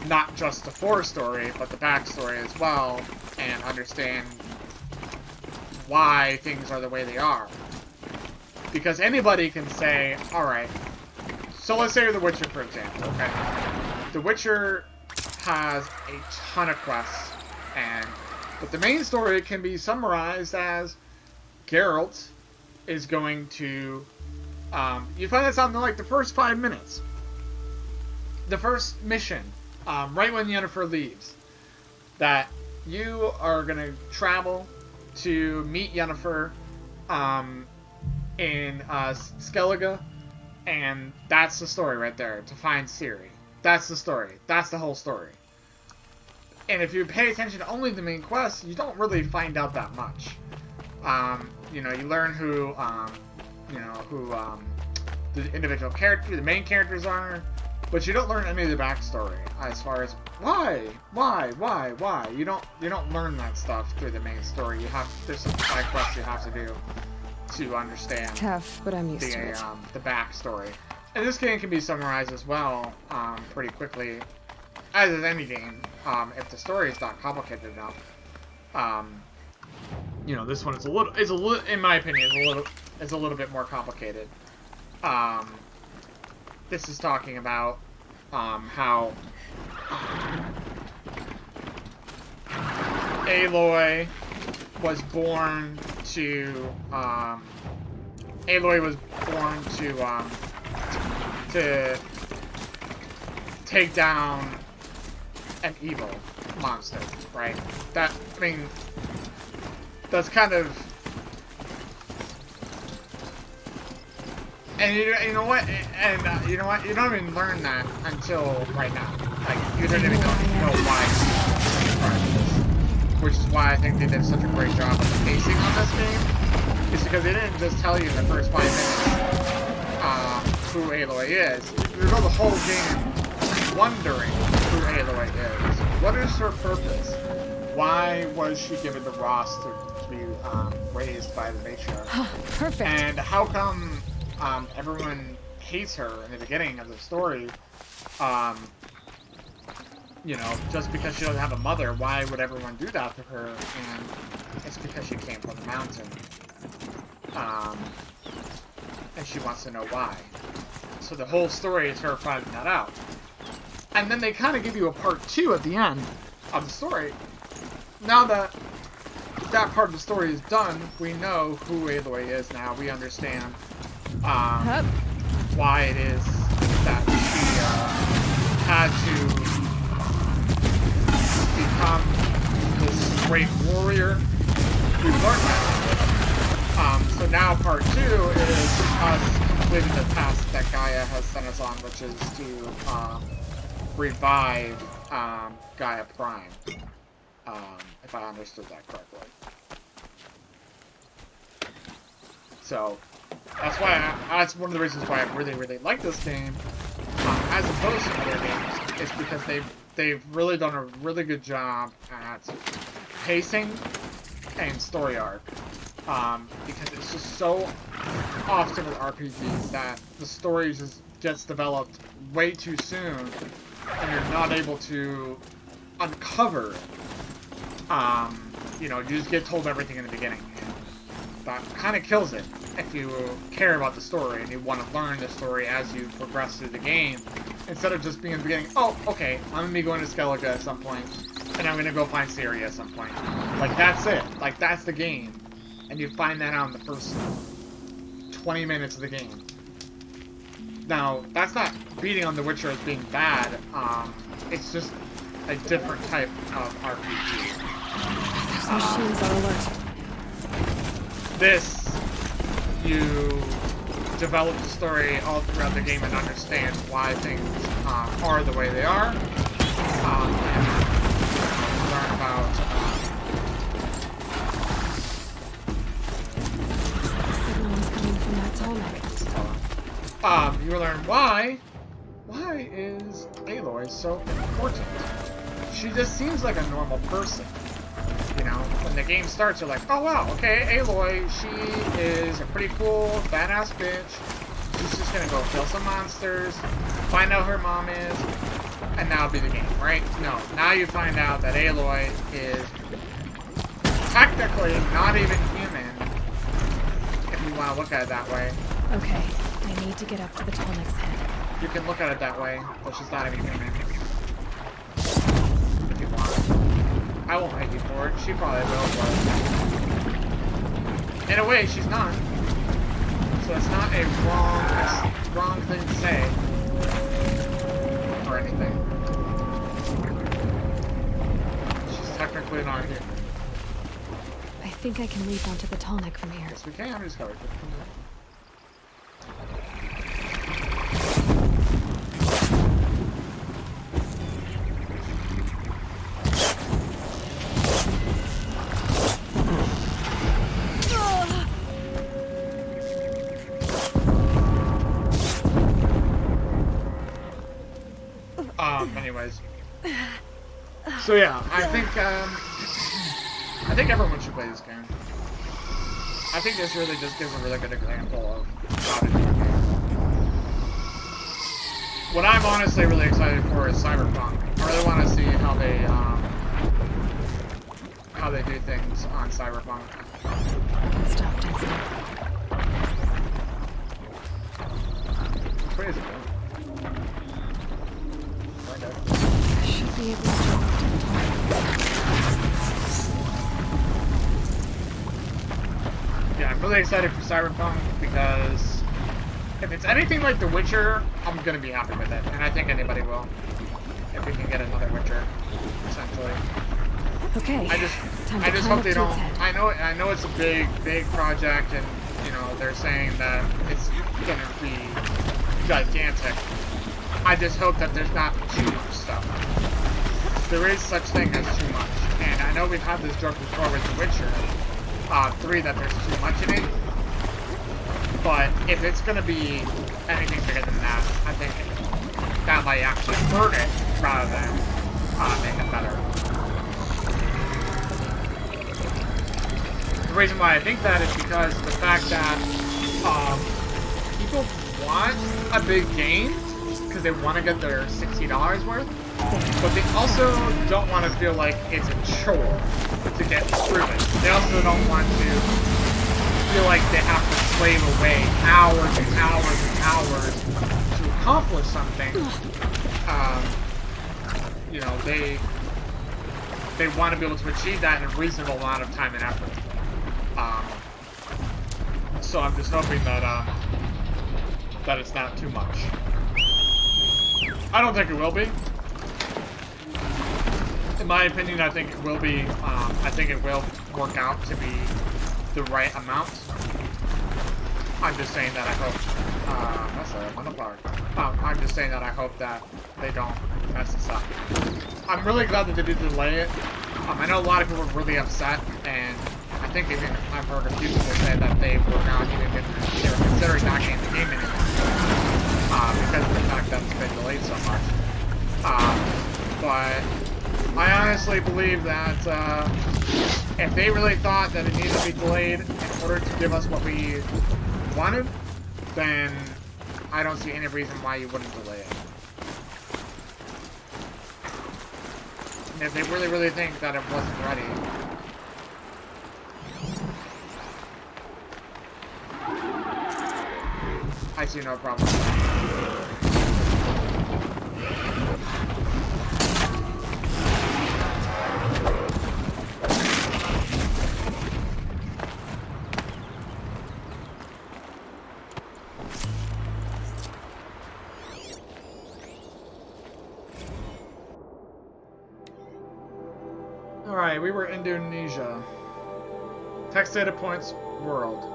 not just the forestory, but the backstory as well, and understand why things are the way they are. Because anybody can say, alright, so let's say The Witcher, for example, okay? The Witcher has a ton of quests, but the main story can be summarized as Geralt is going to, you find this out in like the first 5 minutes. The first mission, right when Yennefer leaves, that you are going to travel to meet Yennefer in Skellige, and that's the story right there, to find Ciri. That's the story. That's the whole story. And if you pay attention to only the main quests, you don't really find out that much. You know, you learn who the individual character, the main characters are, but you don't learn any of the backstory as far as why. You don't learn that stuff through the main story. There's some side quests you have to do to understand. Tough, but I'm used to it. The backstory. And this game can be summarized as well, pretty quickly, as is any game, if the story is not complicated enough. You know, this one is a little, in my opinion, is a little bit more complicated. This is talking about how Aloy was born to to take down an evil monster, right? That, I mean, that's kind of, and you know what, and you know what, you don't even learn that until right now. Like, you don't even know why, which is why I think they did such a great job of the pacing on this game. It's because they didn't just tell you in the first 5 minutes who Aloy is. You go the whole game wondering who Aloy is. What is her purpose? Why was she given to Ross to be raised by the matriarch? Perfect. And how come everyone hates her in the beginning of the story? You know, just because she doesn't have a mother, why would everyone do that to her? And it's because she came from the mountain. And she wants to know why. So the whole story is her finding that out. And then they kind of give you a part 2 at the end of the story. Now that that part of the story is done, we know who Aloy is now. We understand why it is that she had to become this great warrior. We've learned that. So now part 2 is us completing the task that Gaia has sent us on, which is to revive Gaia Prime, if I understood that correctly. So that's why that's one of the reasons why I really, really like this game, as opposed to other games. It's because they've really done a really good job at pacing and story arc. Because it's just so often with RPGs that the story just gets developed way too soon, and you're not able to uncover it. You know, you just get told everything in the beginning, and that kind of kills it if you care about the story and you want to learn the story as you progress through the game, instead of just being in the beginning, oh, okay, I'm going to be going to Skellige at some point, and I'm going to go find Ciri at some point. Like, that's it. Like, that's the game. And you find that out in the first 20 minutes of the game. Now, that's not beating on The Witcher as being bad. It's just a different type of RPG. Those machines are alert. This, you develop the story all throughout the game and understand why things are the way they are. And learn about... you learn why is Aloy so important. She just seems like a normal person. You know, when the game starts, you're like, oh wow, okay, Aloy, she is a pretty cool, badass bitch. She's just gonna go kill some monsters, find out who her mom is, and that'll be the game, right? No, now you find out that Aloy is technically not even human, if you want to look at it that way. Okay, I need to get up to the Tallneck's head. You can look at it that way, but she's not even human. If you want. I won't hate you for it. She probably will, but... in a way, she's not. So it's not a wrong thing to say. Or anything. She's technically not human. I think I can leap onto the Tallneck from here. Yes, we can. We just gotta get from there. Anyways. So yeah, I think everyone should play this game. I think this really just gives a really good example of how to do the game. What I'm honestly really excited for is Cyberpunk. I really want to see how they do things on Cyberpunk. Stop dancing. Which way is it going? I should be able to jump up to the top. really excited for Cyberpunk because if it's anything like The Witcher, I'm gonna be happy with it, and I think anybody will. If we can get another Witcher, essentially. Okay. I just hope they don't. I know it's a big project, and you know they're saying that it's gonna be gigantic. I just hope that there's not too much stuff. There is such thing as too much, and I know we've had this joke before with The Witcher 3 that there's too much in it. But if it's gonna be anything bigger than that, I think that might actually hurt it rather than make it better. The reason why I think that is because of the fact that people want a big game because they want to get their $60 worth, but they also don't want to feel like it's a chore to get through it. They also don't want to feel like they have to slave away hours and hours and hours to accomplish something. You know, they want to be able to achieve that in a reasonable amount of time and effort. So I'm just hoping that that it's not too much. I don't think it will be. In my opinion, I think it will be. I think it will work out to be the right amount. I'm just saying that I hope. That's a monoplar. I'm just saying that I hope that they don't mess this up. I'm really glad that they did delay it. I know a lot of people were really upset, and I think even I've heard a few people say that they were not even considering not getting the game anymore because of the fact that it's been delayed so much. But I honestly believe that if they really thought that it needed to be delayed in order to give us what we wanted, then I don't see any reason why you wouldn't delay it. And if they really think that it wasn't ready, I see no problem. Alright, we were in Indonesia. Text data points, world.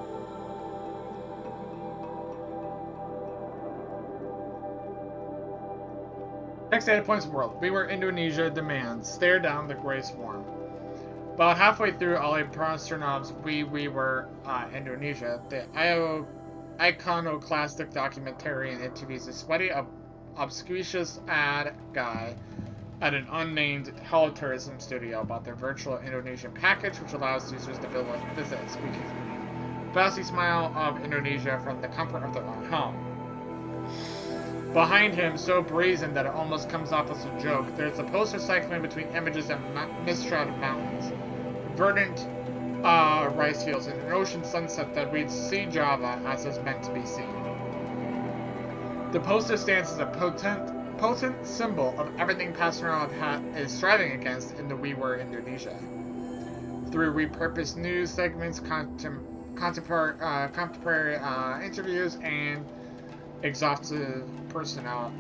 Text data points, world. We were Indonesia, demands. Stare down the gray swarm. About halfway through Ali Prosternov's We Were Indonesia, the iconoclastic documentarian interviews a sweaty, obscure ad guy at an unnamed helicourism studio about their virtual Indonesian package, which allows users to visit a speaking community. Bossy smile of Indonesia from the comfort of their own home. Behind him, so brazen that it almost comes off as a joke, there's a poster cycling between images of mist-shrouded mountains, verdant rice fields, and an ocean sunset that reads "See Java" as is meant to be seen. The poster stands as a potent symbol of everything Pastorov is striving against in the We Were Indonesia. Through repurposed news segments, contemporary interviews, and exhaustive personal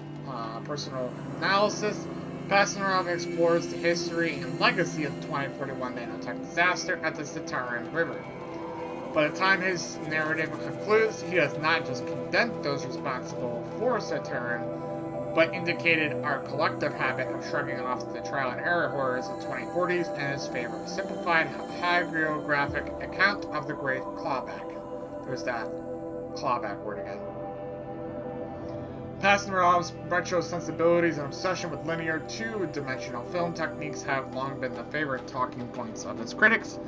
analysis, Pastorov explores the history and legacy of the 2041 nanotech disaster at the Citarum River. By the time his narrative concludes, he has not just condemned those responsible for Citarum, but indicated our collective habit of shrugging off the trial and error horrors of the 2040s in his favor. A simplified, hagiographic account of the great clawback. There's that clawback word again. Pastorov's retro sensibilities and obsession with linear, two-dimensional film techniques have long been the favorite talking points of his critics.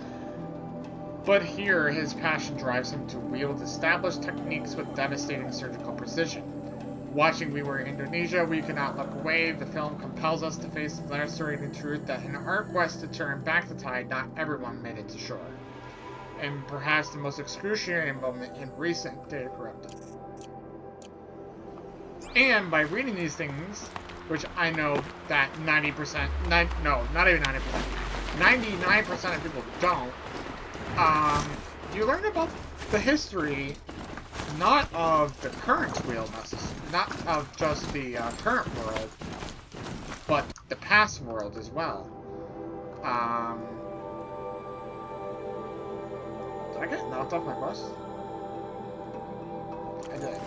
But here, his passion drives him to wield established techniques with devastating surgical precision. Watching We Were Indonesia, we cannot look away. The film compels us to face the lacerating truth that in our quest to turn back the tide, not everyone made it to shore. And perhaps the most excruciating moment in recent Data Corrupted. And by reading these things, which I know that 90%, not even 90%, 99% of people don't, you learn about the history, not of the current wheel not of just the current world, but the past world as well. Did I get knocked off my bus? I did.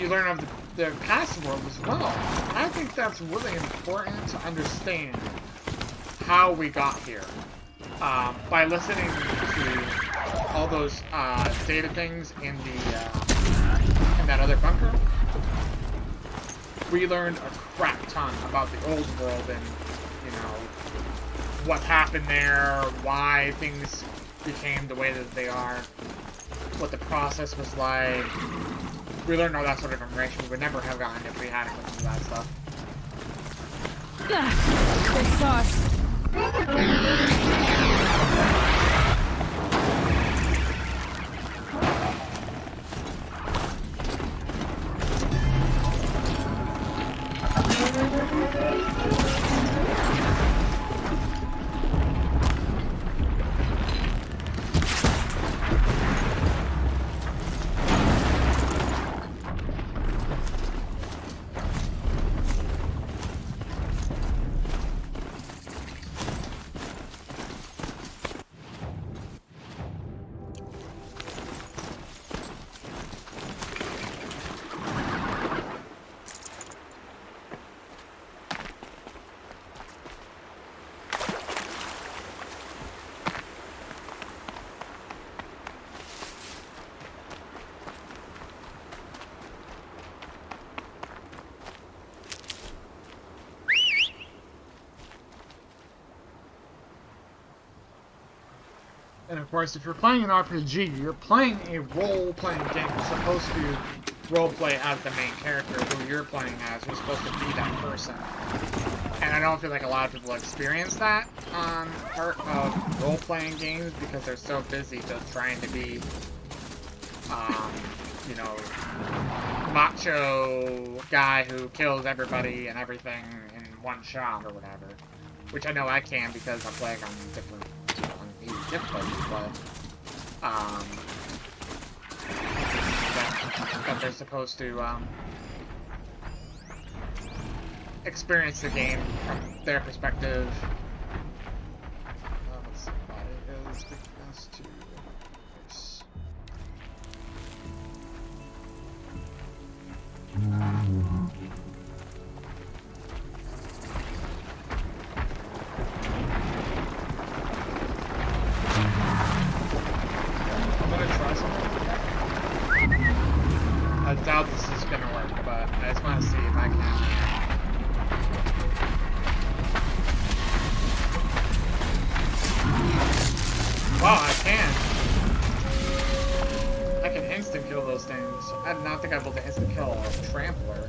You learn of the past world as well. I think that's really important to understand how we got here. By listening to all those data things in that other bunker, we learned a crap ton about the old world and, you know, what happened there, why things became the way that they are, what the process was like. We learned all that sort of information we would never have gotten if we hadn't listened to that stuff. They saw us. And of course, if you're playing an RPG, you're playing a role-playing game. You're supposed to role-play as the main character, who you're playing as. You're supposed to be that person. And I don't feel like a lot of people experience that part of role-playing games because they're so busy just trying to be, you know, macho guy who kills everybody and everything in one shot or whatever. Which I know I can because I'm playing on different difficulties, but that they're supposed to experience the game from their perspective. Let's see what it is. Weakness to this. I doubt this is gonna work, but I just want to see if I can. Wow, I can! I can instant kill those things. I did not think I'd be able to instant kill a trampler.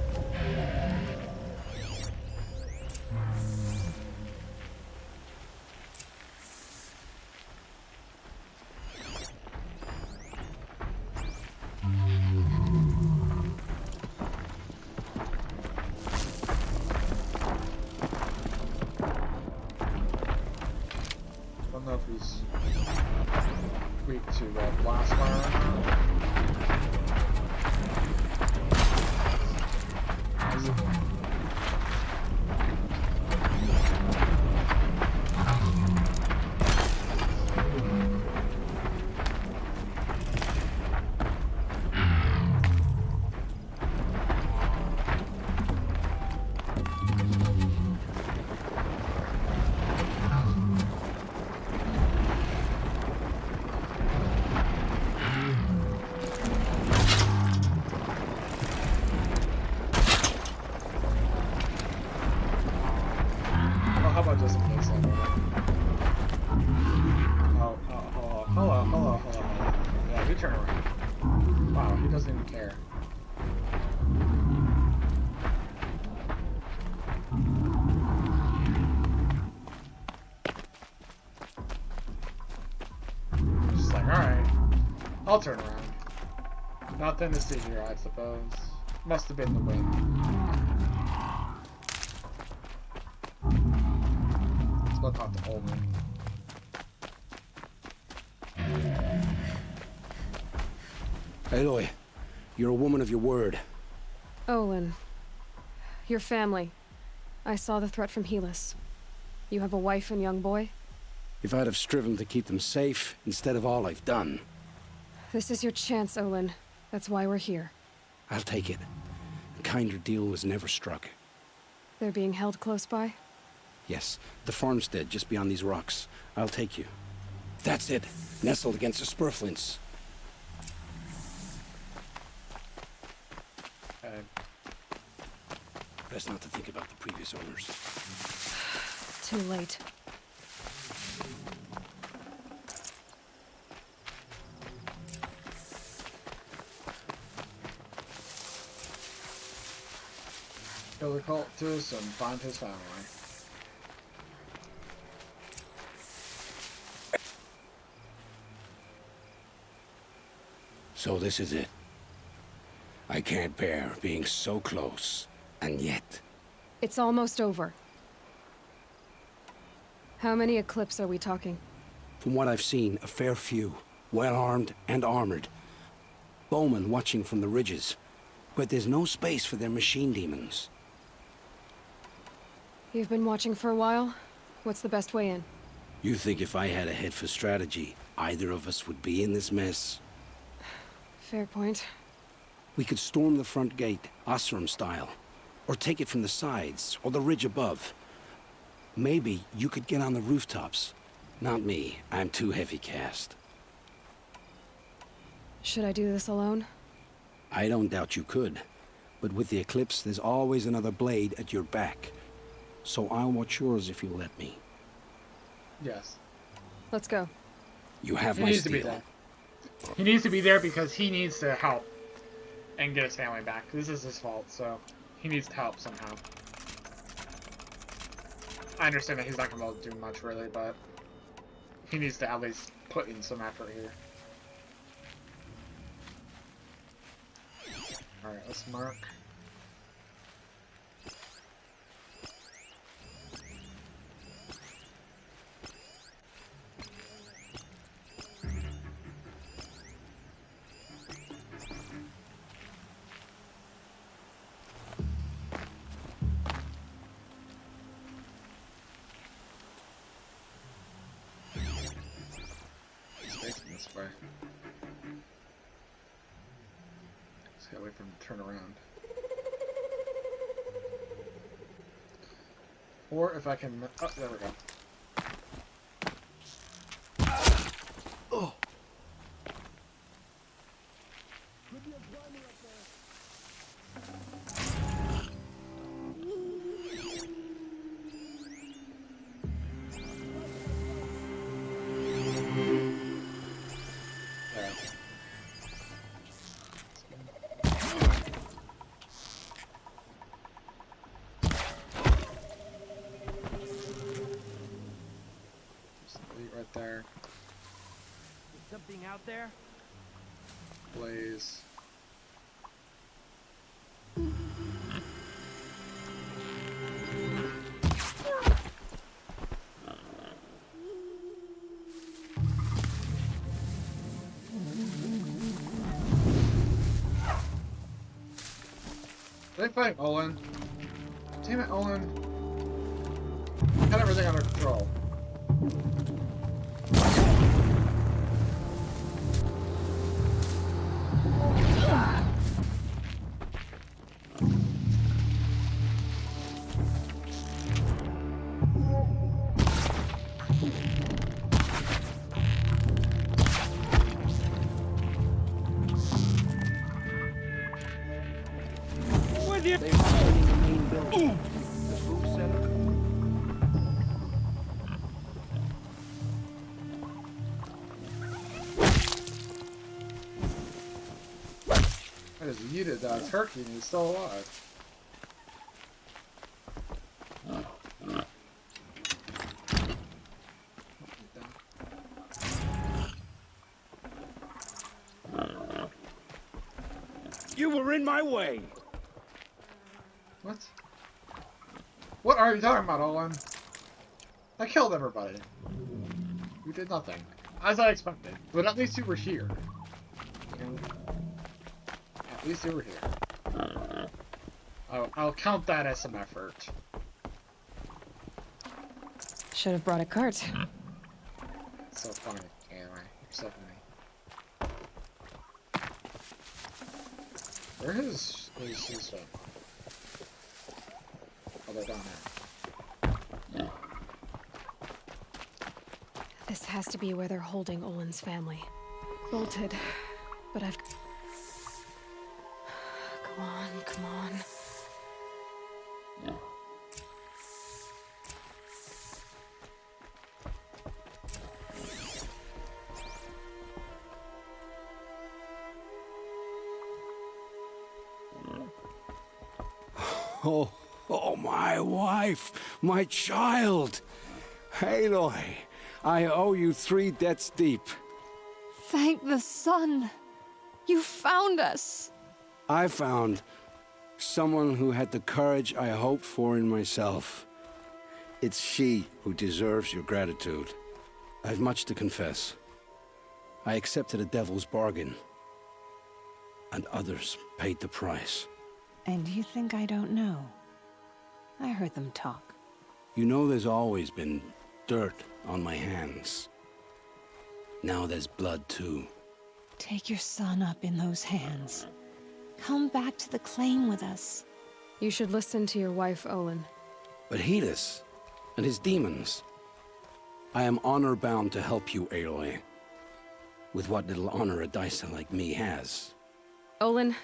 I'll turn around. Nothing to see here, I suppose. Must have been the wind. Let's go talk to Olin. Aloy, you're a woman of your word. Olin. Your family. I saw the threat from Helis. You have a wife and young boy? If I'd have striven to keep them safe instead of all I've done. This is your chance, Olin. That's why we're here. I'll take it. A kinder deal was never struck. They're being held close by? Yes, the farmstead just beyond these rocks. I'll take you. That's it. Nestled against the spurflints. Best not to think about the previous owners. Too late. Kill the cultists and find his family. So this is it. I can't bear being so close, and yet... It's almost over. How many Eclipse are we talking? From what I've seen, a fair few. Well-armed and armored. Bowmen watching from the ridges. But there's no space for their machine demons. You've been watching for a while? What's the best way in? You think if I had a head for strategy, either of us would be in this mess? Fair point. We could storm the front gate, Osram style. Or take it from the sides, or the ridge above. Maybe you could get on the rooftops. Not me. I'm too heavy cast. Should I do this alone? I don't doubt you could. But with the Eclipse, there's always another blade at your back. So I'll watch yours if you'll let me. Yes. Let's go. You have He my needs to be steel. there. He needs to be there because he needs to help and get his family back. This is his fault, so he needs to help somehow. I understand that he's not going to be able to do much, really, but he needs to at least put in some effort here. Alright, let's mark. This way. Just gotta wait for him to turn around. Or if I can... Oh, there we go. Oh. Right there. Something out there? Blaze. They fight Olin. Damn it, Olin. Got everything under control. They're running the main building. The food center. I just yeeted that turkey and he's still alive. You were in my way. What? What are you talking about, Olin? I killed everybody. You did nothing. As I expected. But at least you were here. At least you were here. I'll count that as some effort. Should have brought a cart. It's so funny. Anyway, you're so funny. Where is AC stuff? Oh, they're down there. This has to be where they're holding Olin's family. Bolted, but I've... Come on, come on. Oh, my wife, my child. Aloy, I owe you 3 debts deep. Thank the sun. You found us. I found someone who had the courage I hoped for in myself. It's she who deserves your gratitude. I've much to confess. I accepted a devil's bargain, and others paid the price. And you think I don't know? I heard them talk. You know there's always been dirt on my hands. Now there's blood too. Take your son up in those hands. Come back to the claim with us. You should listen to your wife, Olin. But Hedis and his demons. I am honor-bound to help you, Aloy. With what little honor a Dyson like me has. Olin,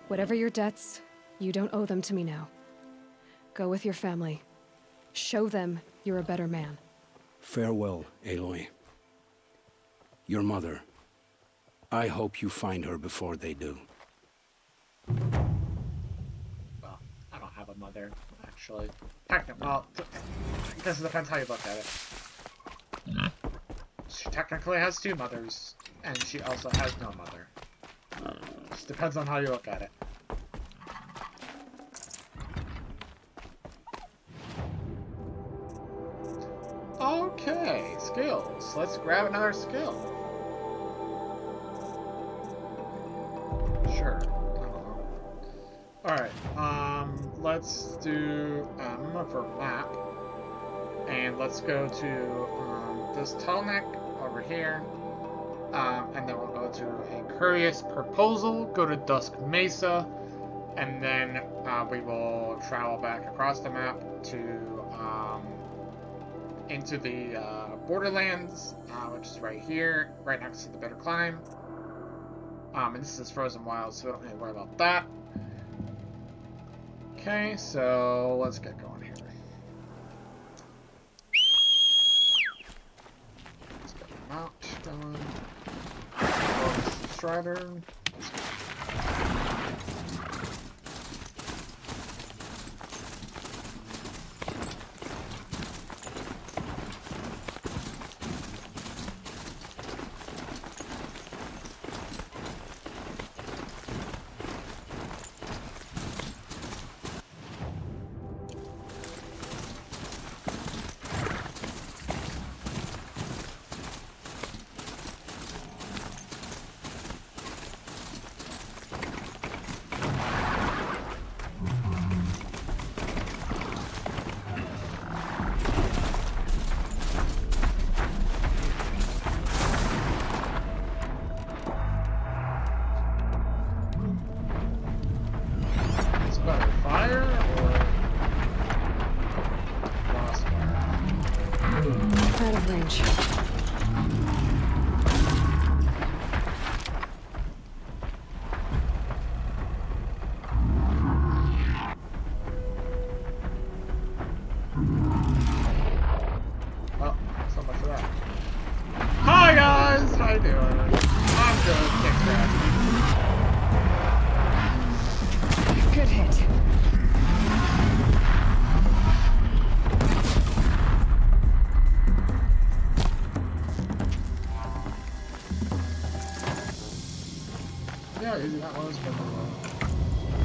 whatever your debts, you don't owe them to me now. Go with your family. Show them you're a better man. Farewell, Aloy. Your mother. I hope you find her before they do. Well, I don't have a mother, actually. Well, I guess it depends how you look at it. She technically has 2 mothers, and she also has no mother. Just depends on how you look at it. Okay, skills. Let's grab another skill. Sure. Alright, let's do M for map. And let's go to this tunnel neck over here. And then we'll go to a curious proposal, go to Dusk Mesa, and then we will travel back across the map to into the Borderlands, which is right here, right next to the Bitter Climb. And this is Frozen Wilds, so we don't need to worry about that. Okay, so let's get going here. Let's get the mount going. Strider.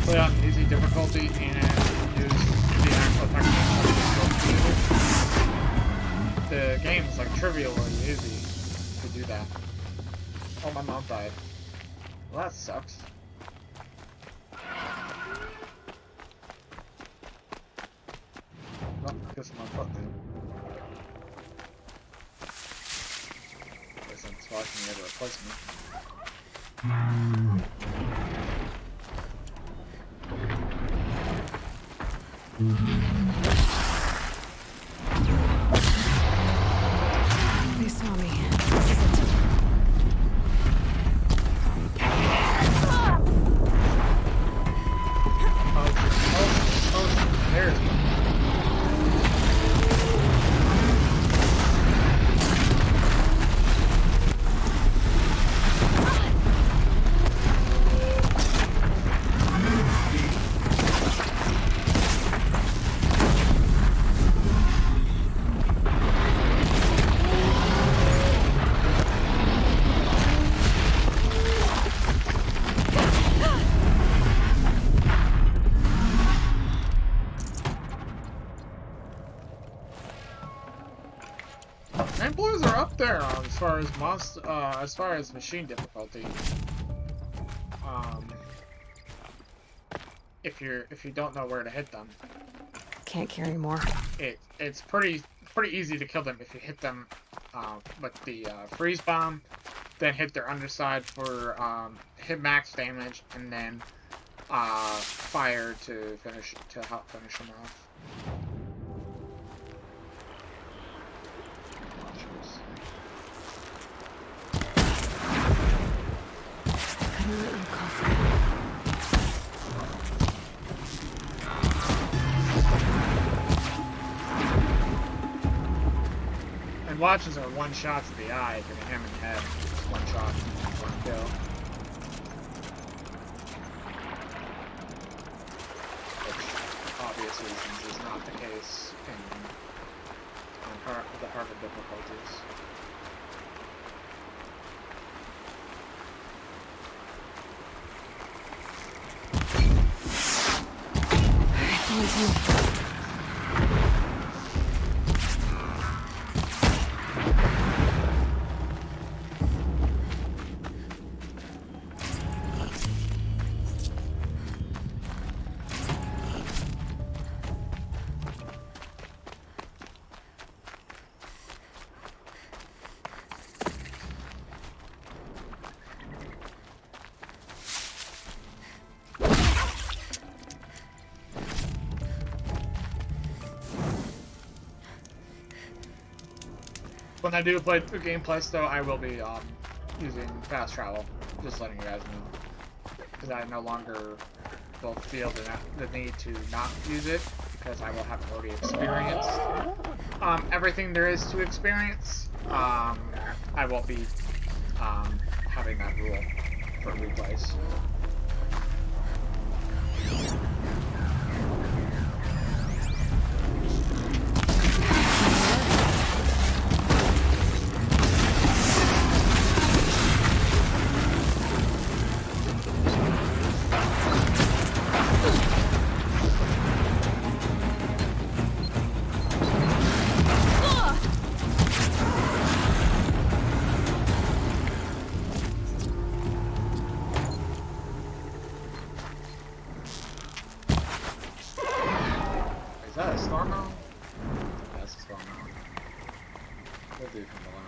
Play on easy difficulty and use the actual technique. The game's like trivially easy to do that. Oh, my mom died. Well, that sucks. Guess I'm not putting it. Guess I'm splashing the other replacement. They saw me. This is it. Oh, there's one. Blues are up there as far as machine difficulty. If you don't know where to hit them. Can't carry more. It's pretty easy to kill them if you hit them with the freeze bomb, then hit their underside for hit max damage, and then fire to help finish them off. And watches are one shot to the eye if you're him in the head. Just one shot, one kill. Which, obvious reasons, is not the case on the harder difficulties. When I do play through gameplay, though, I will be using fast travel. Just letting you guys know, because I no longer will feel the need to not use it, because I will have already experienced everything there is to experience. I won't be having that rule for replays. Is that a storm mount? That's a storm mount. We'll do from below.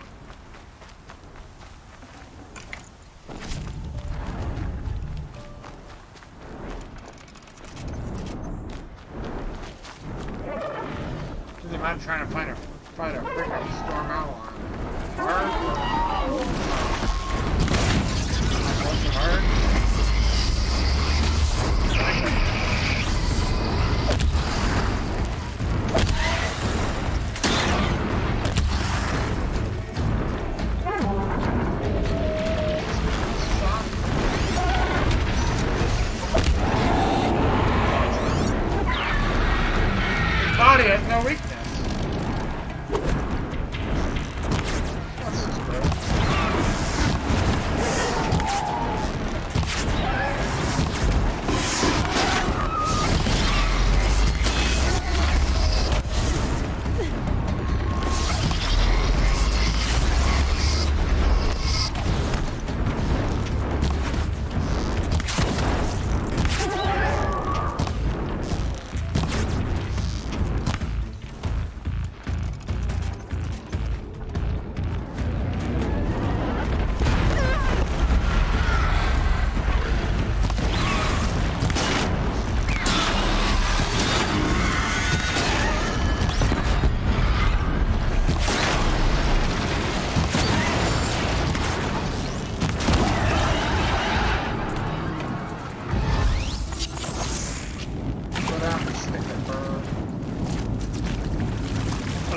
Does he mind trying to find a freaking storm mount on hard? Body has no weakness. That's just gross.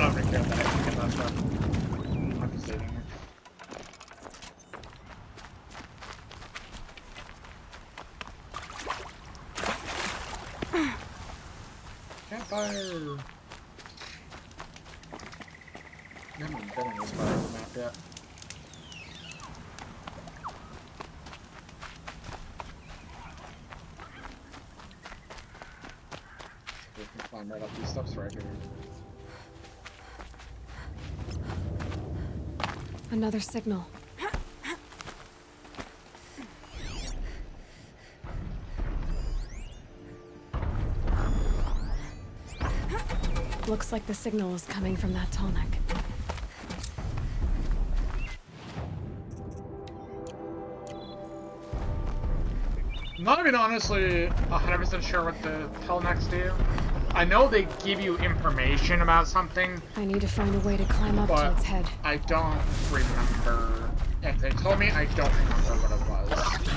don't really care that I can get that stuff. I'm just saving it. Campfire! I haven't been in this part of the map yet. We can climb right up these steps right here. Another signal. Looks like the signal is coming from that tall neck. I'm not even honestly 100% sure what the Telnecks do. I know they give you information about something. I need to find a way to climb up to its head. I don't remember. If they told me, I don't remember what it was.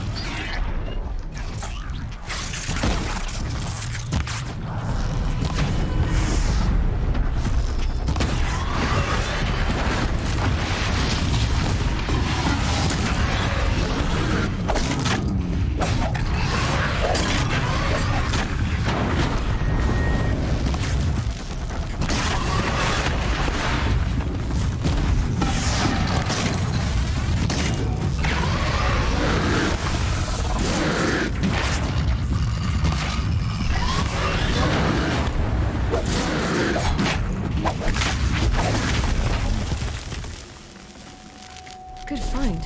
Good find.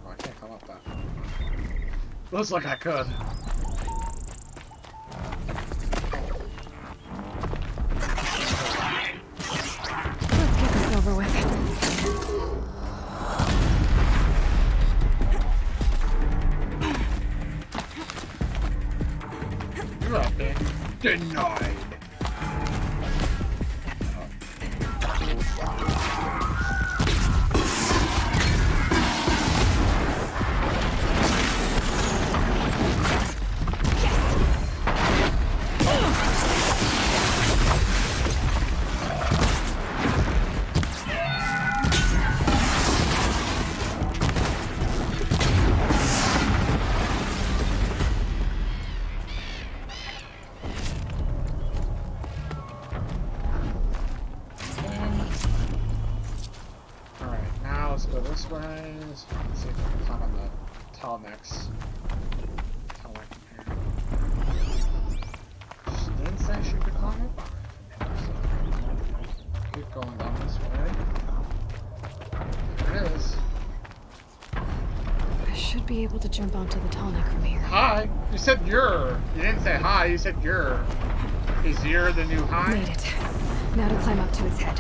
Oh, I can't come up that. Looks like I could. Let's get this over with. You have been denied. Go this way. So let's see if we can climb on the Telnecks. She didn't say she could climb up on it. So keep going down this way. There it is. I should be able to jump onto the Telneck from here. Hi! You said you're. You didn't say hi, you said you're. Is you're the new hi? Made it. Now to climb up to its head.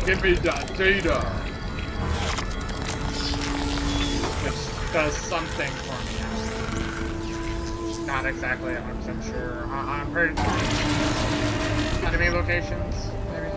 Give me that data! Which does something for me. It's not exactly 100% sure. I'm pretty sure. Enemy locations, maybe?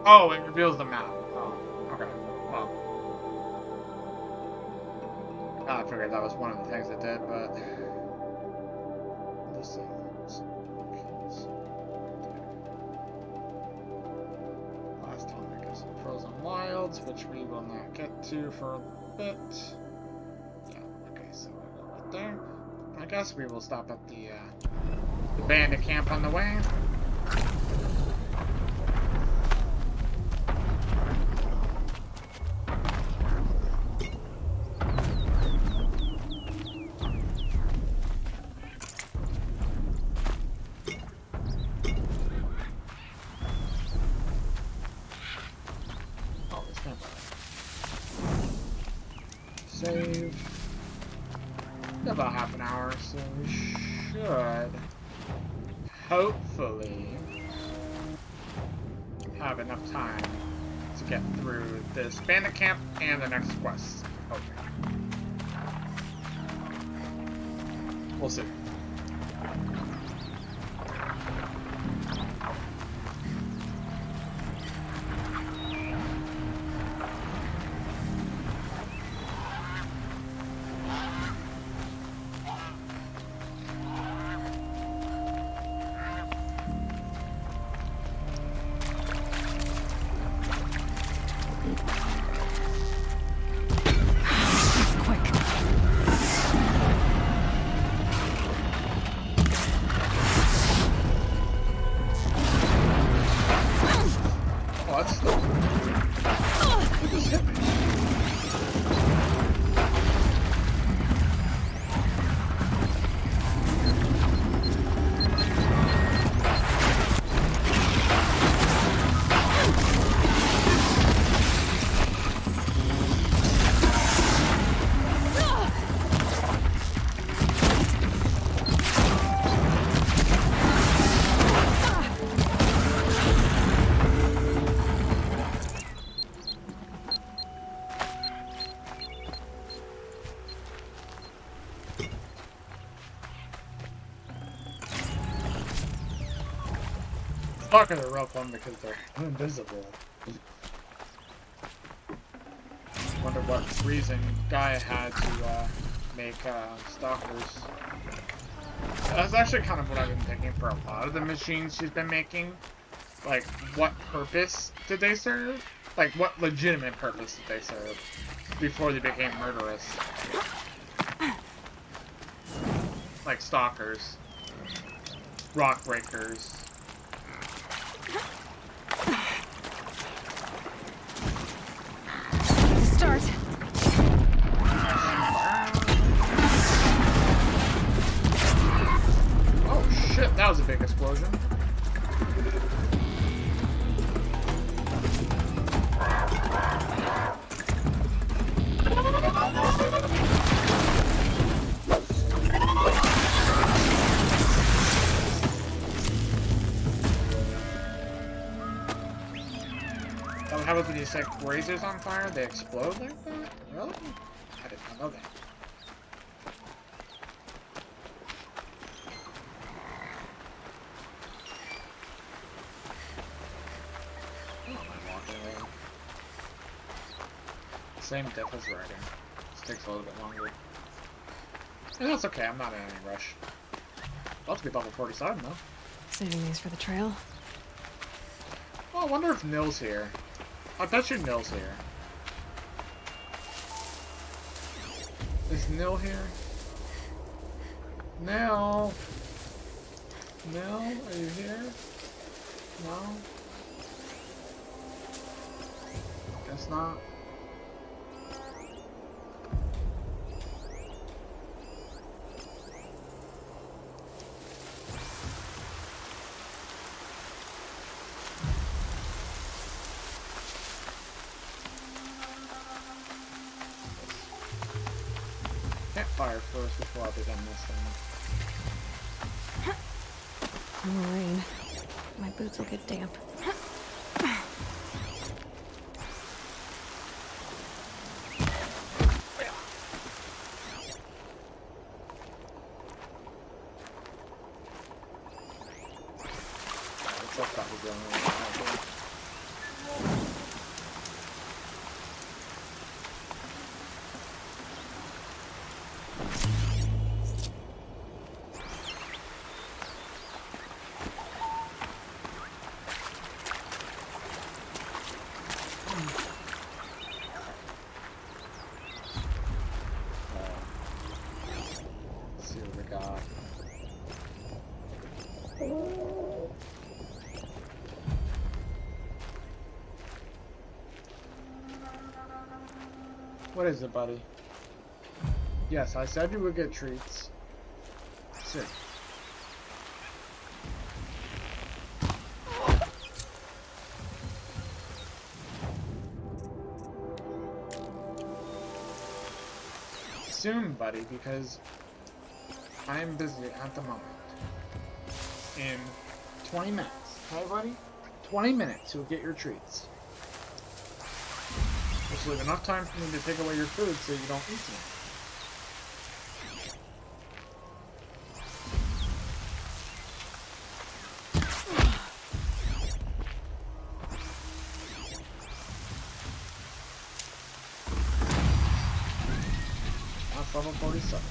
Oh, it reveals the map. Oh, okay. Well. I figured that was one of the things it did, but... This is... Last time I guess Frozen Wilds, which we will not get to for a bit. Yeah, okay, so we'll go right there. I guess we will stop at the bandit camp on the way. About half an hour, so we should hopefully have enough time to get through this bandit camp and the next quest. Okay. We'll see. Stalkers are real fun because they're invisible. Wonder what reason Gaia had to make stalkers. That's actually kind of what I've been thinking for a lot of the machines she's been making. Like, what purpose did they serve? Like, what legitimate purpose did they serve before they became murderous? Like stalkers, rock breakers. Start. Oh shit, that was a big explosion. How about when you set razors on fire, they explode like that? Really? I did not know that. Same depth as writing. This takes a little bit longer. And that's okay, I'm not in any rush. About to be level 47 though. Saving these for the trail. Oh, I wonder if Nil's here. I bet you Nil's here. Is Nil here? Nil! Nil, are you here? No? Guess not. Fire first before I begin this thing. No rain. My boots will get damp. What is it, buddy? Yes, I said you would get treats. Sit. Soon, buddy, because I am busy at the moment. In 20 minutes. Hey, buddy? 20 minutes, you'll get your treats. Just leave enough time for me to take away your food so you don't eat it. That's level 47.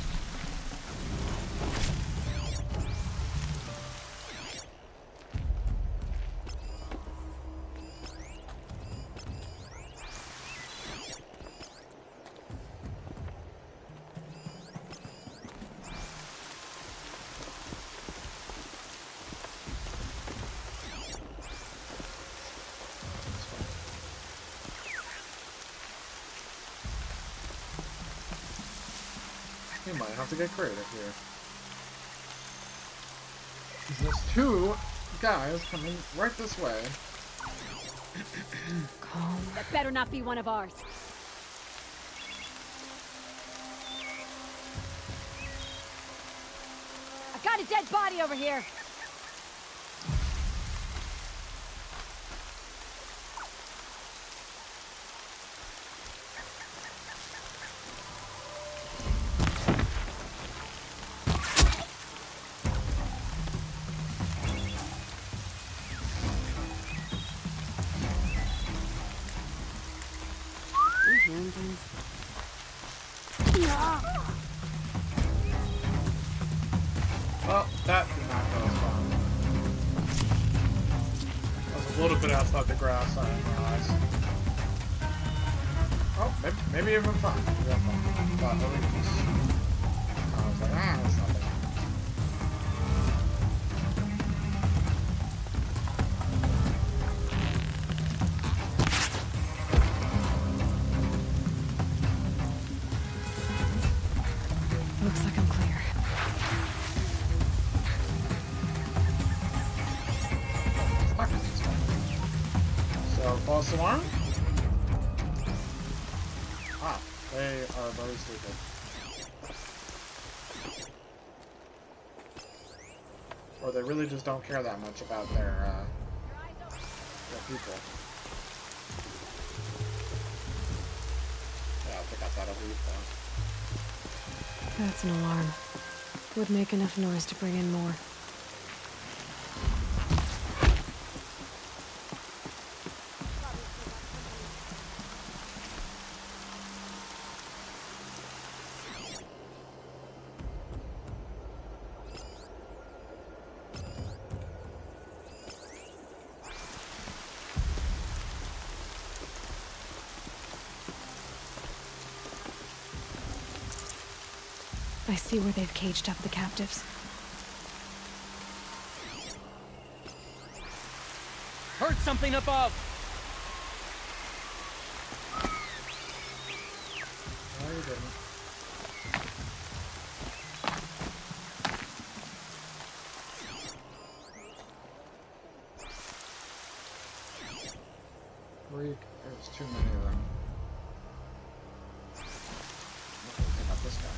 We might have to get creative here. There's two guys coming right this way. Calm. That better not be one of ours. I've got a dead body over here. Well, that did not go as far. I was a little bit outside the grass, I didn't realize. Oh, maybe even fine. Maybe I'm fine. But at least I was like, that's not bad. Looks like I'm clear. So, false alarm? Ah, they are very stupid. Or they really just don't care that much about their people. Yeah, I think I thought I'd leave though. That's an alarm. Would make enough noise to bring in more. I see where they've caged up the captives. Heard something above! No, you didn't. There's too many of them. Okay, pick up this guy.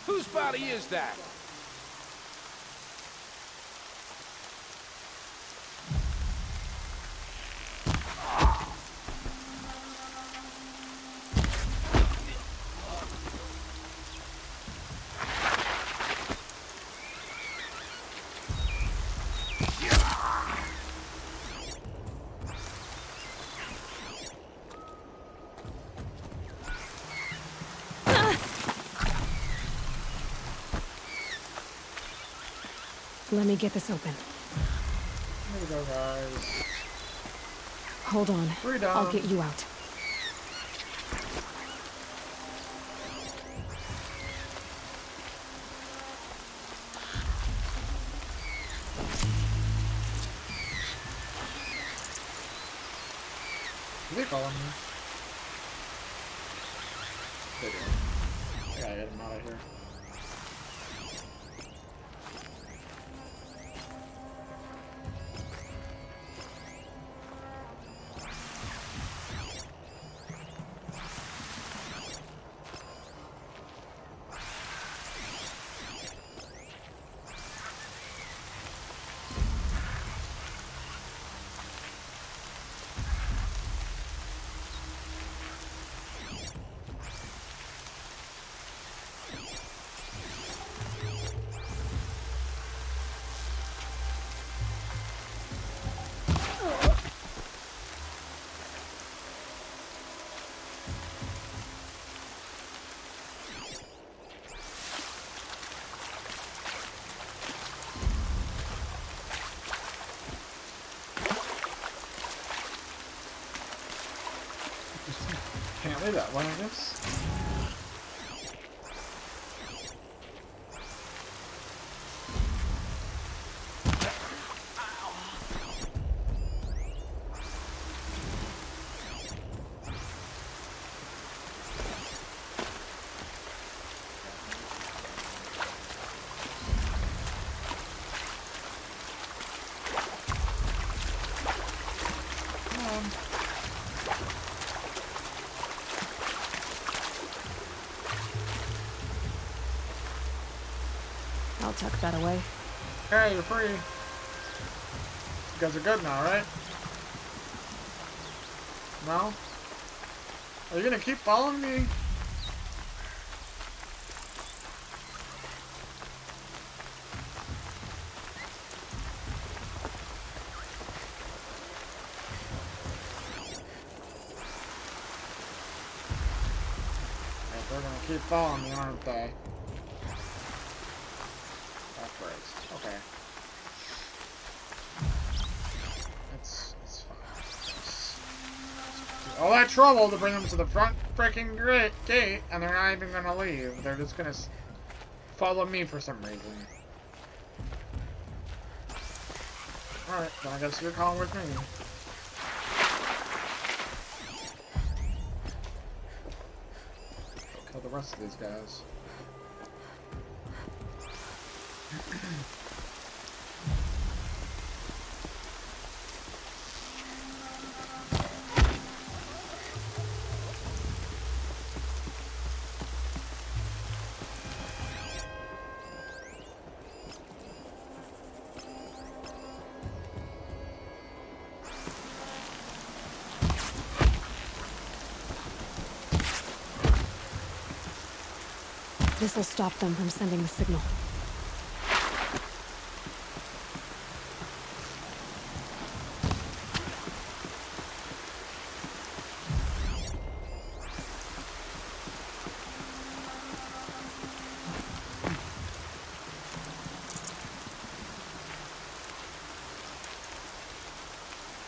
Whose body is that? Let me get this open. Here we go, guys. Hold on. Freedom. I'll get you out. Are they calling me? They do. I gotta get him out of here. Maybe that one, I guess. I'll tuck that away. Hey, you're free. You guys are good now, right? No? Are you gonna keep following me? They're gonna keep following me, aren't they? Okay. It's fine. All that trouble to bring them to the front freaking gate, and they're not even gonna leave. They're just gonna follow me for some reason. Alright, then I guess you're calling with me. Go kill the rest of these guys. This'll stop them from sending the signal.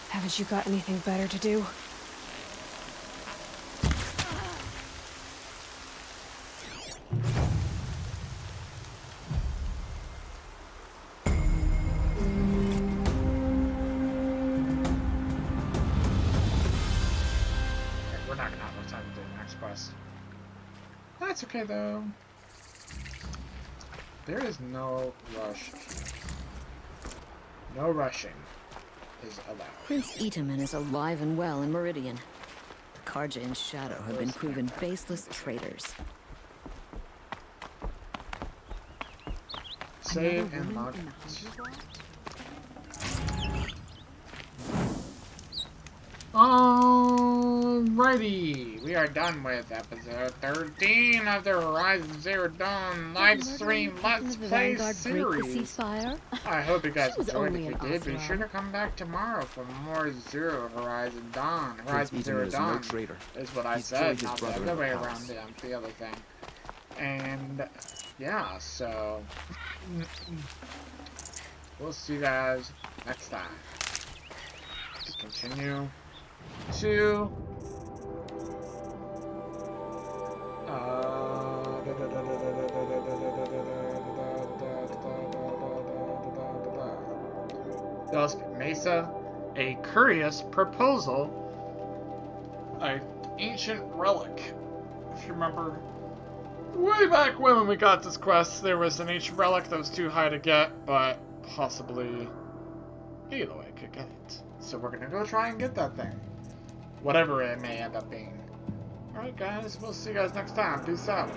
Haven't you got anything better to do? That's okay though. There is no rush. No rushing is allowed. Prince Itamen is alive and well in Meridian. Carja and Shadow have been proven baseless traitors. Save and log. Alrighty, we are done with episode 13 of the Horizon Zero Dawn live stream Let's Play series. I hope you guys enjoyed. If you did, be sure to come back tomorrow for more Zero Horizon Dawn. Horizon Zero Dawn is what I said, not the other way around. The other thing. And yeah, so we'll see you guys next time. To continue to Dusk Mesa, a curious proposal, an ancient relic. If you remember, way back when we got this quest, there was an ancient relic that was too high to get, but possibly Aloy could get it. So we're gonna go try and get that thing. Whatever it may end up being. Alright guys, we'll see you guys next time. Peace out.